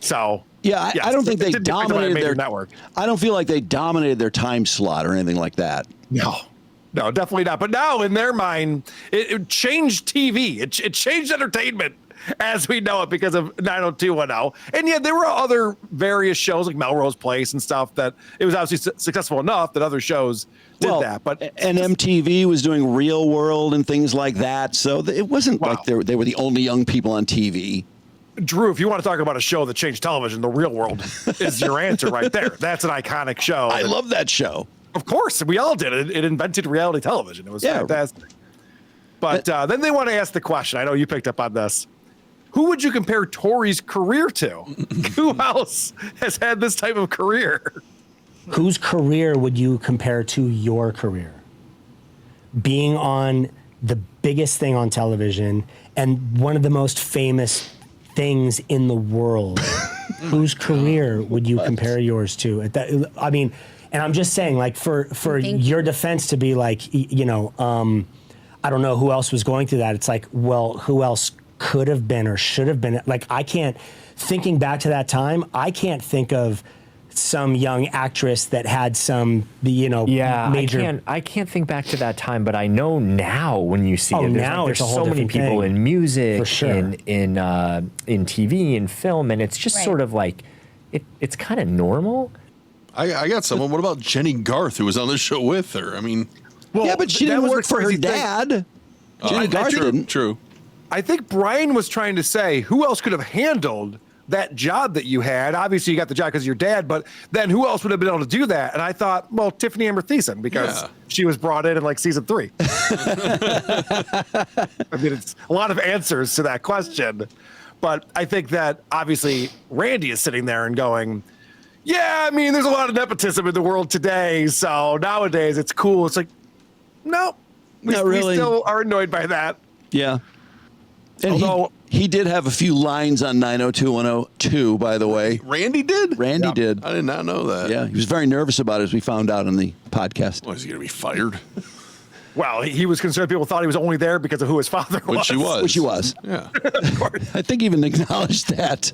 So, I don't think they dominated their network. I don't feel like they dominated their time slot or anything like that. No, definitely not. But now in their mind, it changed TV. It changed entertainment. as we know it because of 90210. And yeah, there were other various shows like Melrose Place and stuff that it was obviously successful enough that other shows did that. But and MTV was doing Real World and things like that. So it wasn't like they were the only young people on TV. Drew, if you want to talk about a show that changed television, The Real World is your answer right there. That's an iconic show. I love that show. Of course, we all did. It invented reality television. It was fantastic. But then they want to ask the question. I know you picked up on this. Who would you compare Tori's career to? Who else has had this type of career? Whose career would you compare to your career? Being on the biggest thing on television and one of the most famous things in the world. Whose career would you compare yours to? I mean, and I'm just saying, like, for your defense to be like, I don't know who else was going through that. It's like, well, who else could have been or should have been? Like, thinking back to that time, I can't think of some young actress that had some, major. I can't think back to that time, but I know now when you see it, there's it's a whole so many people thing. in music, For sure. in TV, in film, and it's just sort of like it's kind of normal. I got someone. What about Jenny Garth, who was on this show with her? I mean, yeah, but she didn't work for her dad. Jenny Garth didn't. True. I think Brian was trying to say who else could have handled that job that you had. Obviously, you got the job because of your dad, but then who else would have been able to do that? And I thought, well, Tiffany Amber Thiessen, because she was brought in like season 3. I mean, it's a lot of answers to that question. But I think that obviously Randy is sitting there and going, yeah, I mean, there's a lot of nepotism in the world today. So nowadays it's cool. It's like, no, not really. We still are annoyed by that. Yeah. And he did have a few lines on 90210 by the way. Randy did? Randy did. I did not know that. Yeah, he was very nervous about it, as we found out in the podcast. Was he going to be fired? Well, he was concerned people thought he was only there because of who his father was. Which he was. Yeah. I think even acknowledged that.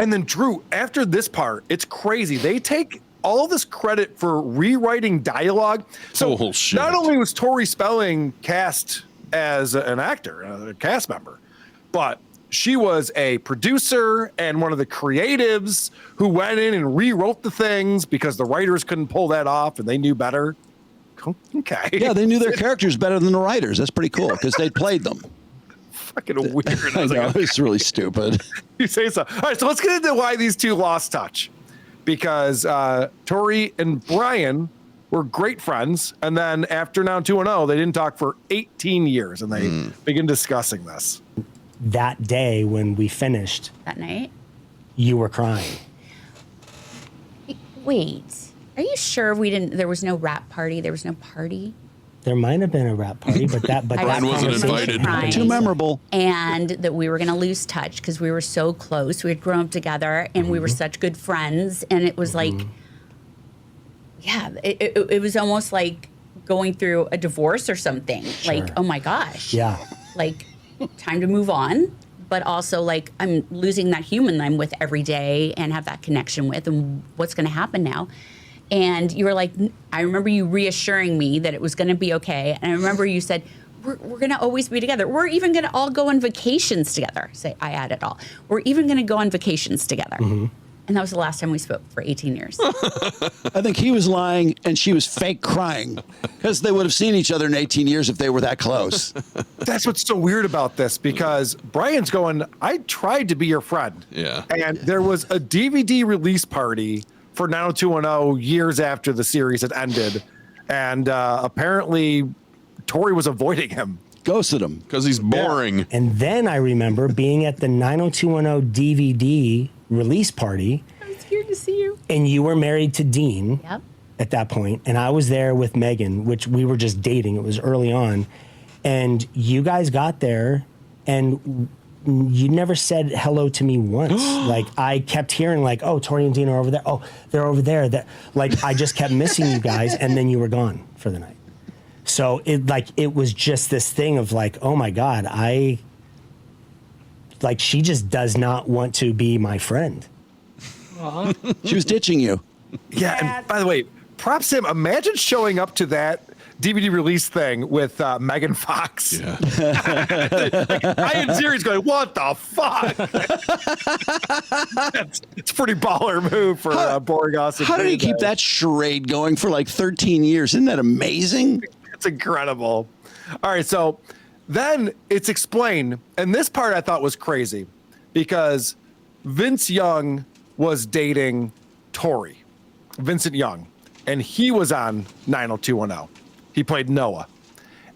And then, Drew, after this part, it's crazy. They take all this credit for rewriting dialogue. So not only was Tori Spelling cast as an actor, a cast member, but she was a producer and one of the creatives who went in and rewrote the things because the writers couldn't pull that off and they knew better. Okay. Yeah, they knew their characters better than the writers. That's pretty cool because they played them. Fucking weird. I know, it's really stupid. You say so. All right, so let's get into why these two lost touch. Because Tori and Brian were great friends, and then after 90210, they didn't talk for 18 years, and they begin discussing this. That day when we finished, That night? you were crying. Wait, are you sure there was no rap party? There was no party? There might have been a rap party, but Brian wasn't invited. Too memorable. And that we were going to lose touch because we were so close. We had grown up together, and we were such good friends. And it was like, it was almost like going through a divorce or something. Sure. Like, oh my gosh. Yeah. Like, time to move on. But also, like, I'm losing that human I'm with every day and have that connection with, and what's going to happen now. And you were like, I remember you reassuring me that it was going to be okay. And I remember you said, we're going to always be together. We're even going to all go on vacations together. Say, I add it all. We're even going to go on vacations together. And that was the last time we spoke for 18 years. I think he was lying and she was fake crying because they would have seen each other in 18 years if they were that close. That's what's so weird about this, because Brian's going, I tried to be your friend. Yeah. And there was a DVD release party for 90210 years after the series had ended. And apparently Tori was avoiding him. Ghosted him. Because he's boring. Yeah. And then I remember being at the 90210 DVD release party. I was here to see you. And you were married to Dean at that point, and I was there with Megan, which we were just dating. It was early on. And you guys got there, and you never said hello to me once. Like, I kept hearing, like, oh, Tori and Dean are over there. Oh, they're over there. Like, I just kept missing you guys, and then you were gone for the night. So it was just this thing of like, oh my God, she just does not want to be my friend. She was ditching you. Yeah, and by the way, props to him. Imagine showing up to that DVD release thing with Megan Fox. Yeah. Ryan Series going, what the fuck? It's a pretty baller move for boring us. How did he keep that charade going for like 13 years? Isn't that amazing? It's incredible. All right, so then it's explained, and this part I thought was crazy because Vince Young was dating Tori, Vincent Young, and he was on 90210. He played Noah.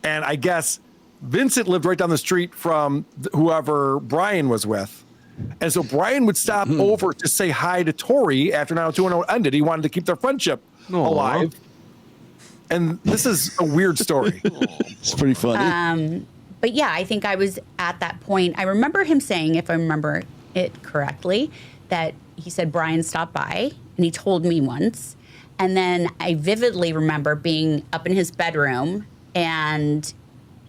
And I guess Vincent lived right down the street from whoever Brian was with. And so Brian would stop over to say hi to Tori after 90210 ended. He wanted to keep their friendship alive. And this is a weird story. It's pretty funny. But yeah, I think I was at that point. I remember him saying, if I remember it correctly, that he said Brian stopped by and he told me once. And then I vividly remember being up in his bedroom and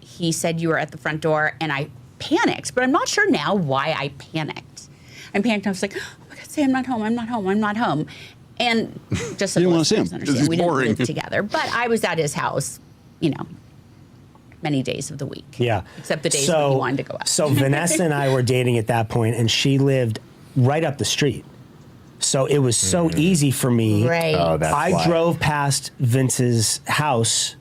he said you were at the front door and I panicked, but I'm not sure now why I panicked. I panicked. I was like, oh my God, say I'm not home. I'm not home. I'm not home. And just so you don't want to see him understand, we didn't live together, but I was at his house, many days of the week. Yeah. Except the days when he wanted to go out. So Vanessa and I were dating at that point, and she lived right up the street. So it was so easy for me. Right. Oh, that's I drove past Vince's house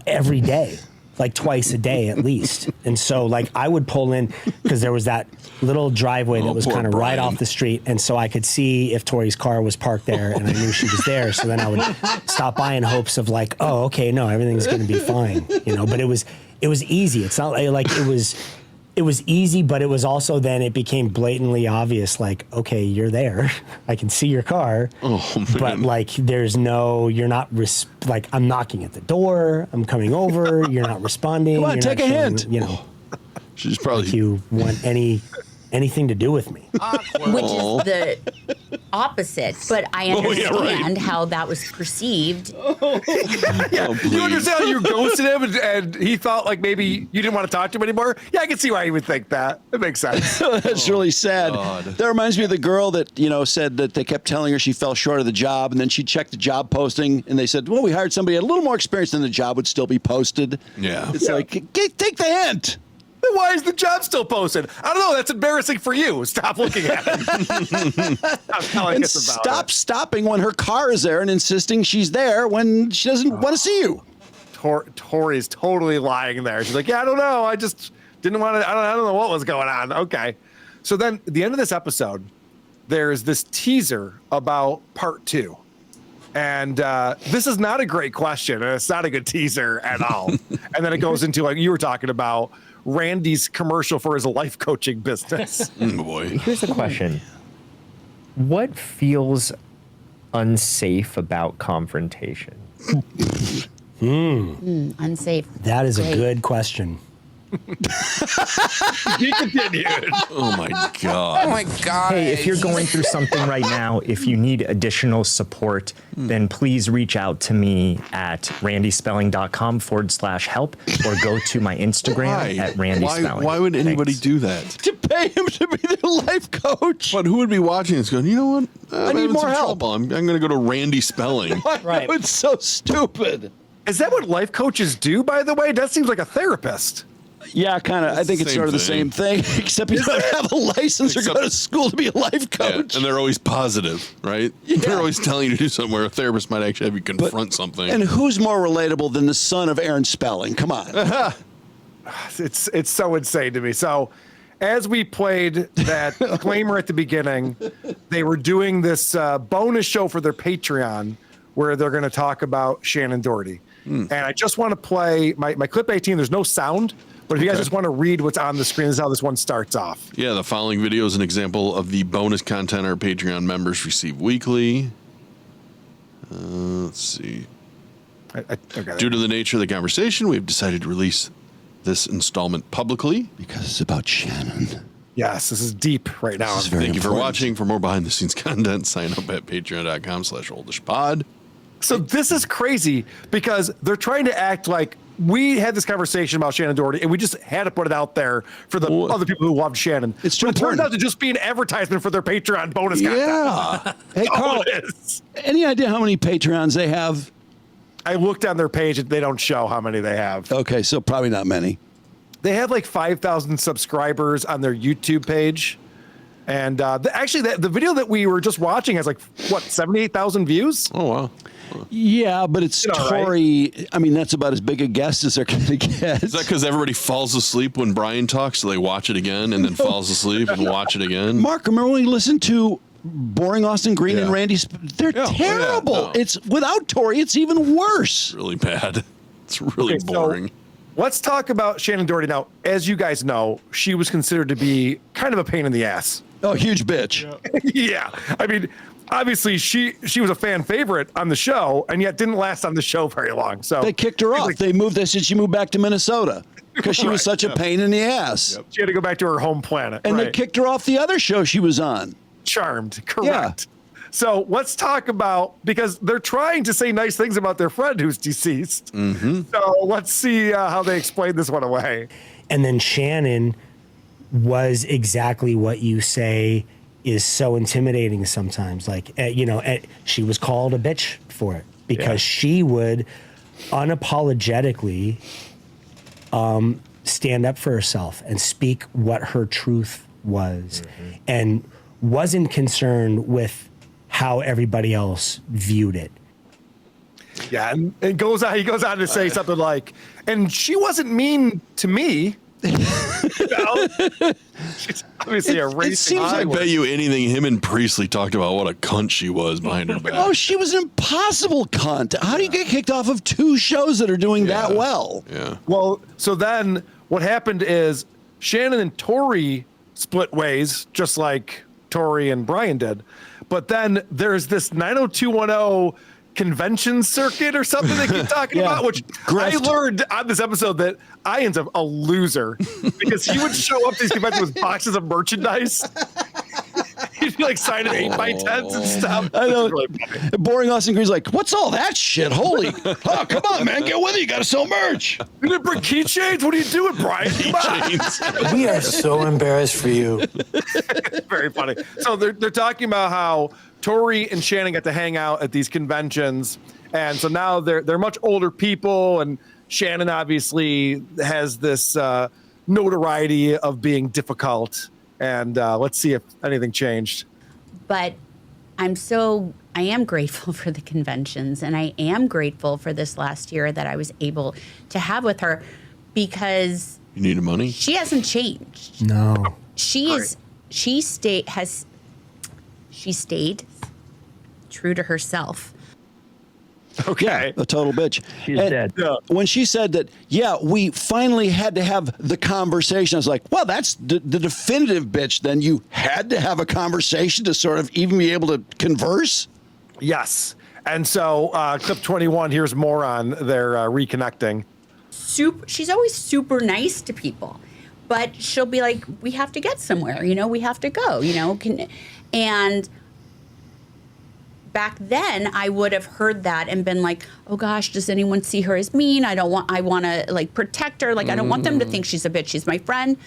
every day, like twice a day at least. And so like I would pull in because there was that little driveway that was kind of right off the street. And so I could see if Tori's car was parked there and I knew she was there. So then I would stop by in hopes of like, oh, okay, no, everything's going to be fine. But it was easy. It's not like it was easy, but it was also then it became blatantly obvious, like, okay, you're there. I can see your car. Oh, man. But like, you're not, like, I'm knocking at the door. I'm coming over. You're not responding. Come on, you're take not a showing, hint. She's probably. Like you want anything to do with me. Which is the opposite, but I understand how that was perceived. You understand how you ghosted him and he thought like maybe you didn't want to talk to him anymore? Yeah, I can see why he would think that. It makes sense. That's really sad. God. That reminds me of the girl that, said that they kept telling her she fell short of the job, and then she checked the job posting, and they said, well, we hired somebody who had a little more experience than the job would still be posted. Yeah. It's like, take the hint. Then why is the job still posted? I don't know. That's embarrassing for you. Stop looking at it. And stop stopping when her car is there and insisting she's there when she doesn't want to see you. Tori's totally lying there. She's like, yeah, I don't know. I just didn't want to. I don't know what was going on. Okay. So then at the end of this episode, there's this teaser about part 2. And this is not a great question. And it's not a good teaser at all. And then it goes into, like you were talking about, Randy's commercial for his life coaching business. Boy. Here's the question. What feels unsafe about confrontation? Unsafe. That is a good question. He continued. Oh my God. Oh my God. Hey, if you're going through something right now, if you need additional support, then please reach out to me at randyspelling.com/help or go to my Instagram at randyspelling. Why would anybody do that? To pay him to be their life coach. But who would be watching this going, you know what? I need more help. I'm going to go to Randy Spelling. Right. It's so stupid. Is that what life coaches do, by the way? That seems like a therapist. Yeah, kind of. I think it's sort of the same thing, except you don't have a license or go to school to be a life coach. Yeah, and they're always positive, right? Yeah. They're always telling you to do something where a therapist might actually have you confront something. And who's more relatable than the son of Aaron Spelling? Come on. It's so insane to me. So as we played that disclaimer at the beginning, they were doing this bonus show for their Patreon where they're going to talk about Shannon Doherty. And I just want to play my clip 18. There's no sound. But if you guys just want to read what's on the screen, this is how this one starts off. Yeah, the following video is an example of the bonus content our Patreon members receive weekly. Let's see. Due to the nature of the conversation, we've decided to release this installment publicly. Because it's about Shannon. Yes, this is deep right now. Thank you for watching. For more behind-the-scenes content, sign up at patreon.com/oldishpod. So this is crazy because they're trying to act like we had this conversation about Shannon Doherty and we just had to put it out there for the other people who loved Shannon. It's too important. It turned out to important. just be an advertisement for their Patreon bonus content. Yeah. Hey, Carl, any idea how many Patreons they have? I looked on their page and they don't show how many they have. Okay, so probably not many. They have like 5,000 subscribers on their YouTube page. And the video that we were just watching has like, what, 78,000 views? Oh, wow. Yeah, but it's Tori. Right? I mean, that's about as big a guest as they're going to get. Is that because everybody falls asleep when Brian talks, so they watch it again and then falls asleep and watch it again? Mark, remember when we listened to Boring Austin Green and Randy? They're terrible. No. It's without Tori, it's even worse. Really bad. It's really boring. So let's talk about Shannon Doherty now. As you guys know, she was considered to be kind of a pain in the ass. Oh, huge bitch. Yeah. I mean, obviously she was a fan favorite on the show and yet didn't last on the show very long. So they kicked her off. They said she moved back to Minnesota because she was such a pain in the ass. Yep. She had to go back to her home planet. And they kicked her off the other show she was on. Charmed. Correct. Yeah. So let's talk about, because they're trying to say nice things about their friend who's deceased. Mm-hmm. So let's see how they explain this one away. And then Shannon was exactly what you say is so intimidating sometimes. Like, she was called a bitch for it because she would unapologetically stand up for herself and speak what her truth was and wasn't concerned with how everybody else viewed it. Yeah, and he goes on to say something like, and she wasn't mean to me. She's obviously a racing. It seems I bet you anything him and Priestley talked about what a cunt she was behind her back. Oh, she was an impossible cunt. How do you get kicked off of 2 shows that are doing that well? Yeah. Well, so then what happened is Shannon and Tori split ways, just like Tori and Brian did. But then there's this 90210 convention circuit or something they keep talking about, which I learned on this episode that Ian's a loser because he would show up to these conventions with boxes of merchandise. He'd be like signing 8x10s and stuff. I know. Really Boring Austin Green's like, what's all that shit? Holy, oh, come on, man, get with it. You got to sell merch. You didn't bring keychains? What are you doing, Brian? We are so embarrassed for you. Very funny. So they're talking about how Tori and Shannon get to hang out at these conventions, and so now they're much older people, and Shannon obviously has this notoriety of being difficult. And let's see if anything changed. But I am grateful for the conventions, and I am grateful for this last year that I was able to have with her because you needed money. She hasn't changed. No, she stayed true to herself. Okay. A total bitch. She's dead. When she said that, we finally had to have the conversation, I was like, well, that's the definitive bitch. Then you had to have a conversation to sort of even be able to converse? Yes. And so clip 21, here's more on their reconnecting. She's always super nice to people, but she'll be like, we have to get somewhere, we have to go, and back then I would have heard that and been like, oh gosh, does anyone see her as mean? I want to like protect her. Like, I don't want them to think she's a bitch. She's my friend.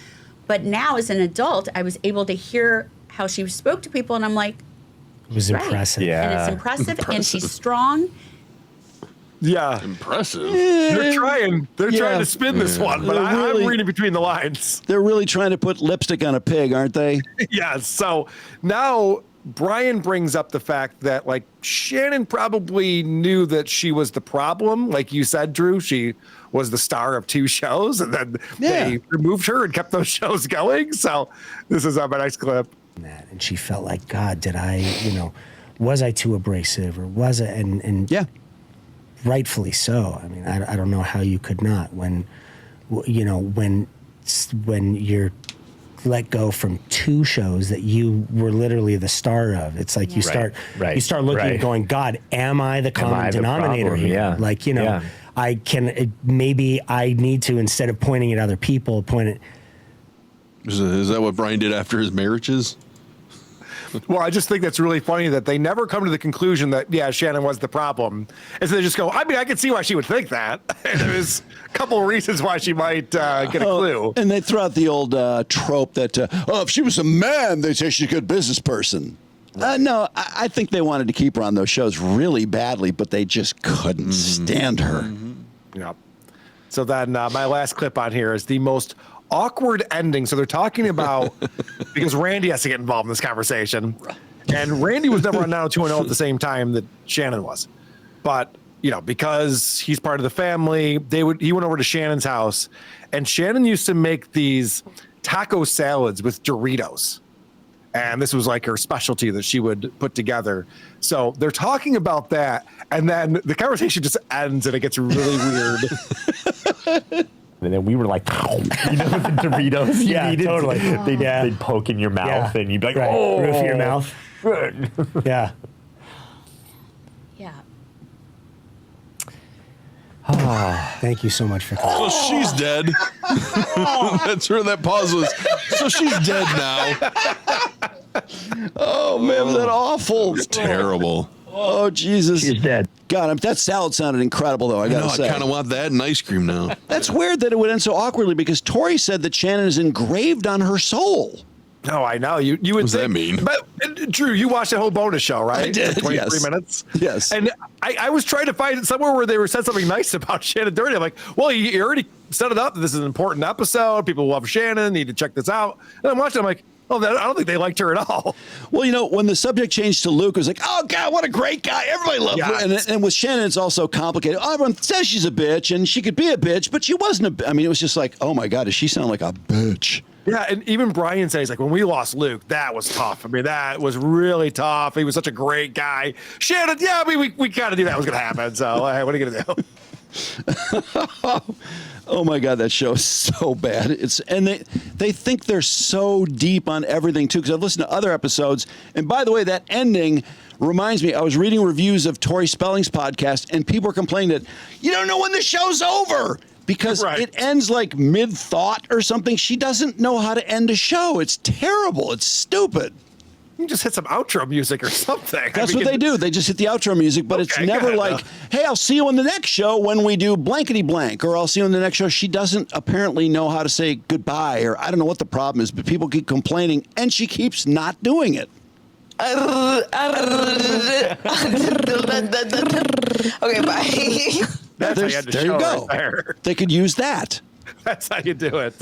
But now as an adult, I was able to hear how she spoke to people. And I'm like, it was impressive. Yeah. And it's impressive. And she's strong. Yeah. Impressive. They're trying to spin this one, but I'm reading between the lines. They're really trying to put lipstick on a pig, aren't they? Yeah. So now Brian brings up the fact that, like, Shannon probably knew that she was the problem. Like you said, Drew, she was the star of 2 shows, and then they removed her and kept those shows going. So this is a nice clip. And she felt like, God, did I, was I too abrasive, or was I? And rightfully so. I mean, I don't know how you could not when you're let go from 2 shows that you were literally the star of. It's like you start looking and going, God, am I the common denominator here? Yeah. Like, maybe I need to, instead of pointing at other people, point at. Is that what Brian did after his marriages? Well, I just think that's really funny that they never come to the conclusion that, Shannon was the problem. And so they just go, I mean, I can see why she would think that. And there's a couple of reasons why she might get a clue. And they throw out the old trope that, if she was a man, they'd say she's a good business person. No, I think they wanted to keep her on those shows really badly, but they just couldn't stand her. Yep. So then my last clip on here is the most awkward ending. So they're talking about, because Randy has to get involved in this conversation. And Randy was never on 90210 at the same time that Shannon was. But, because he's part of the family, he went over to Shannon's house. And Shannon used to make these taco salads with Doritos. And this was like her specialty that she would put together. So they're talking about that. And then the conversation just ends and it gets really weird. And then we were like, with the Doritos. Yeah, totally. They'd poke in your mouth and you'd be like, roof of your mouth. Yeah. Yeah. Thank you so much for So she's dead. That's where that pause was. So she's dead now. Oh, man, was that awful? It's terrible. Oh, Jesus. She's dead. God, that salad sounded incredible, though, I got to say. I kind of want that and ice cream now. That's weird that it would end so awkwardly because Tori said that Shannon is engraved on her soul. No, I know. You would What does that mean? But Drew, you watched the whole bonus show, right? I did, 23 yes. minutes. Yes. And I was trying to find somewhere where they were said something nice about Shannon Doherty. I'm like, well, he already set it up. This is an important episode. People love Shannon. Need to check this out. And I'm watching. I'm like, oh, I don't think they liked her at all. Well, when the subject changed to Luke, it was like, oh, God, what a great guy. Everybody loved her. And with Shannon, it's also complicated. Oh, everyone says she's a bitch, and she could be a bitch, but she wasn't it was just like, oh, my God, does she sound like a bitch? Yeah, and even Brian says, like, when we lost Luke, that was tough. I mean, that was really tough. He was such a great guy. Shannon, yeah, we kind of knew that was going to happen. So, hey, what are you going to do? Oh my God, that show is so bad. And they think they're so deep on everything too. Because I've listened to other episodes, and by the way, that ending reminds me. I was reading reviews of Tori Spelling's podcast, and people were complaining that you don't know when the show's over because it ends like mid-thought or something. She doesn't know how to end a show. It's terrible. It's stupid. You just hit some outro music or something. That's what they do. They just hit the outro music, but it's never like, hey, I'll see you on the next show when we do blankety blank, or I'll see you on the next show. She doesn't apparently know how to say goodbye, or I don't know what the problem is, but people keep complaining, and she keeps not doing it. Okay, bye. There you go. Right there. They could use that. That's how you do it.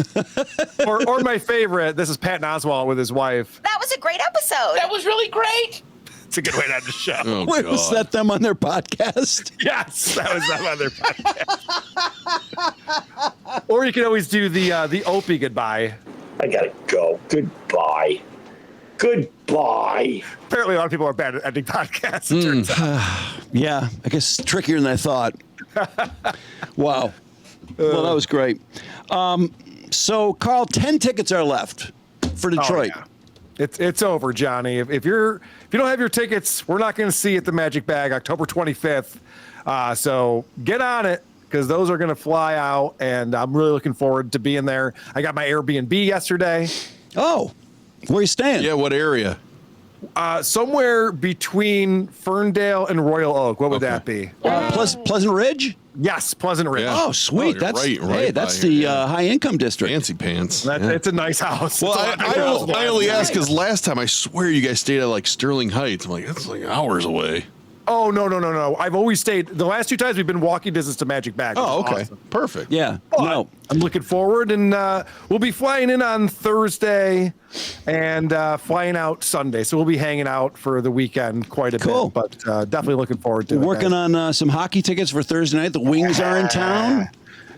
or my favorite, this is Patton Oswalt with his wife. That was a great episode. That was really great. It's a good way to end the show. Oh, Wait, was that them on their podcast? Yes, that was them on their podcast. Or you can always do the Opie goodbye. I gotta go. Goodbye. Goodbye. Apparently, a lot of people are bad at ending podcasts. It turns out. Yeah, I guess it's trickier than I thought. Wow. Well, that was great. So, Carl, 10 tickets are left for Detroit. Oh, yeah. It's over, Johnny. If you don't have your tickets, we're not going to see you at the Magic Bag October 25th. So get on it because those are going to fly out, and I'm really looking forward to being there. I got my Airbnb yesterday. Oh, where are you staying? Yeah, what area? Somewhere between Ferndale and Royal Oak. What would that be? Pleasant Ridge? Yes, Pleasant Ridge. Yeah. Oh, sweet. Oh, that's right that's the high income district. Fancy pants. It's a nice house. Well, I only asked because last time I swear you guys stayed at like Sterling Heights. I'm like, that's like hours away. Oh, no. I've always stayed. The last 2 times we've been walking distance to Magic Bag. Oh, okay. Awesome. Perfect. Yeah. But I'm looking forward, and we'll be flying in on Thursday and flying out Sunday. So we'll be hanging out for the weekend quite a bit. But definitely looking forward to it. Working on some hockey tickets for Thursday night. The Wings are in town.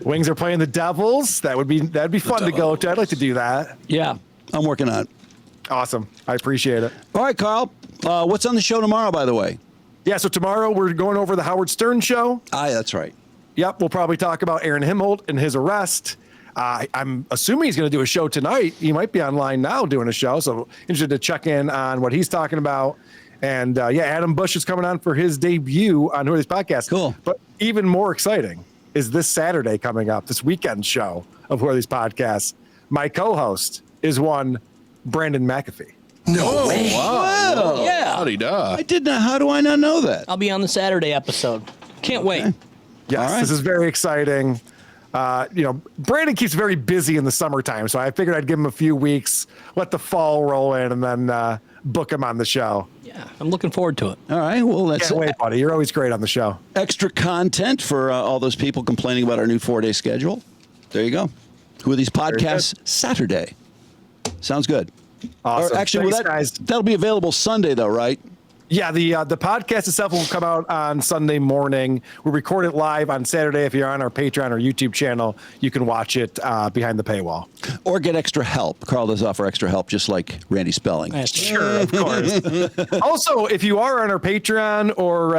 Wings are playing the Devils. That'd be fun to go to. I'd like to do that. Yeah, I'm working on it. Awesome. I appreciate it. All right, Carl. What's on the show tomorrow, by the way? Yeah, so tomorrow we're going over the Howard Stern show. That's right. Yep, we'll probably talk about Aaron Himmeldt and his arrest. I'm assuming he's going to do a show tonight. He might be online now doing a show, so interested to check in on what he's talking about. And Adam Bush is coming on for his debut on Who Are These Podcasts. Cool. But even more exciting is this Saturday coming up, this weekend show of Who Are These Podcasts. My co-host is one Brandon McAfee. No way. Wow. Yeah. Howdy-da. I did not. How do I not know that? I'll be on the Saturday episode. Can't wait. Yes, All right. This is very exciting. Brandon keeps very busy in the summertime, so I figured I'd give him a few weeks, let the fall roll in, and then book him on the show. Yeah, I'm looking forward to it. All right. Well, that's Can't wait, buddy. You're always great on the show. Extra content for all those people complaining about our new 4-day schedule. There you go. Who are these podcasts? Saturday. Sounds good. Awesome. Or actually, Thanks, guys. That'll be available Sunday, though, right? Yeah, the podcast itself will come out on Sunday morning. We record it live on Saturday. If you're on our Patreon or YouTube channel, you can watch it behind the paywall. Or get extra help. Carl does offer extra help, just like Randy Spelling. Sure, of course. Also, if you are on our Patreon or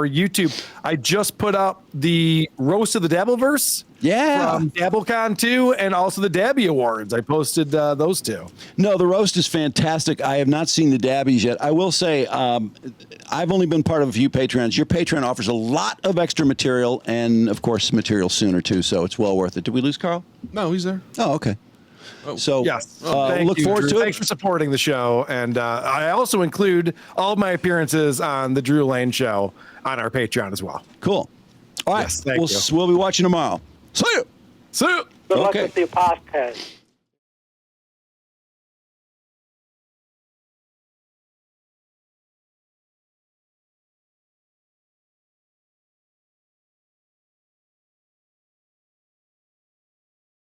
YouTube, I just put up the Roast of the Dabbleverse. Yeah. From DabbleCon 2 and also the Dabby Awards. I posted those two. No, the roast is fantastic. I have not seen the Dabbies yet. I will say I've only been part of a few Patreons. Your Patreon offers a lot of extra material and, of course, material sooner, too, so it's well worth it. Did we lose Carl? No, he's there. Oh, okay. So yes, look forward to it. Thanks for supporting the show. And I also include all of my appearances on the Drew Lane Show on our Patreon as well. Cool. All right. Yes, thank you. We'll be watching tomorrow. See you. See you. Good luck with your podcast.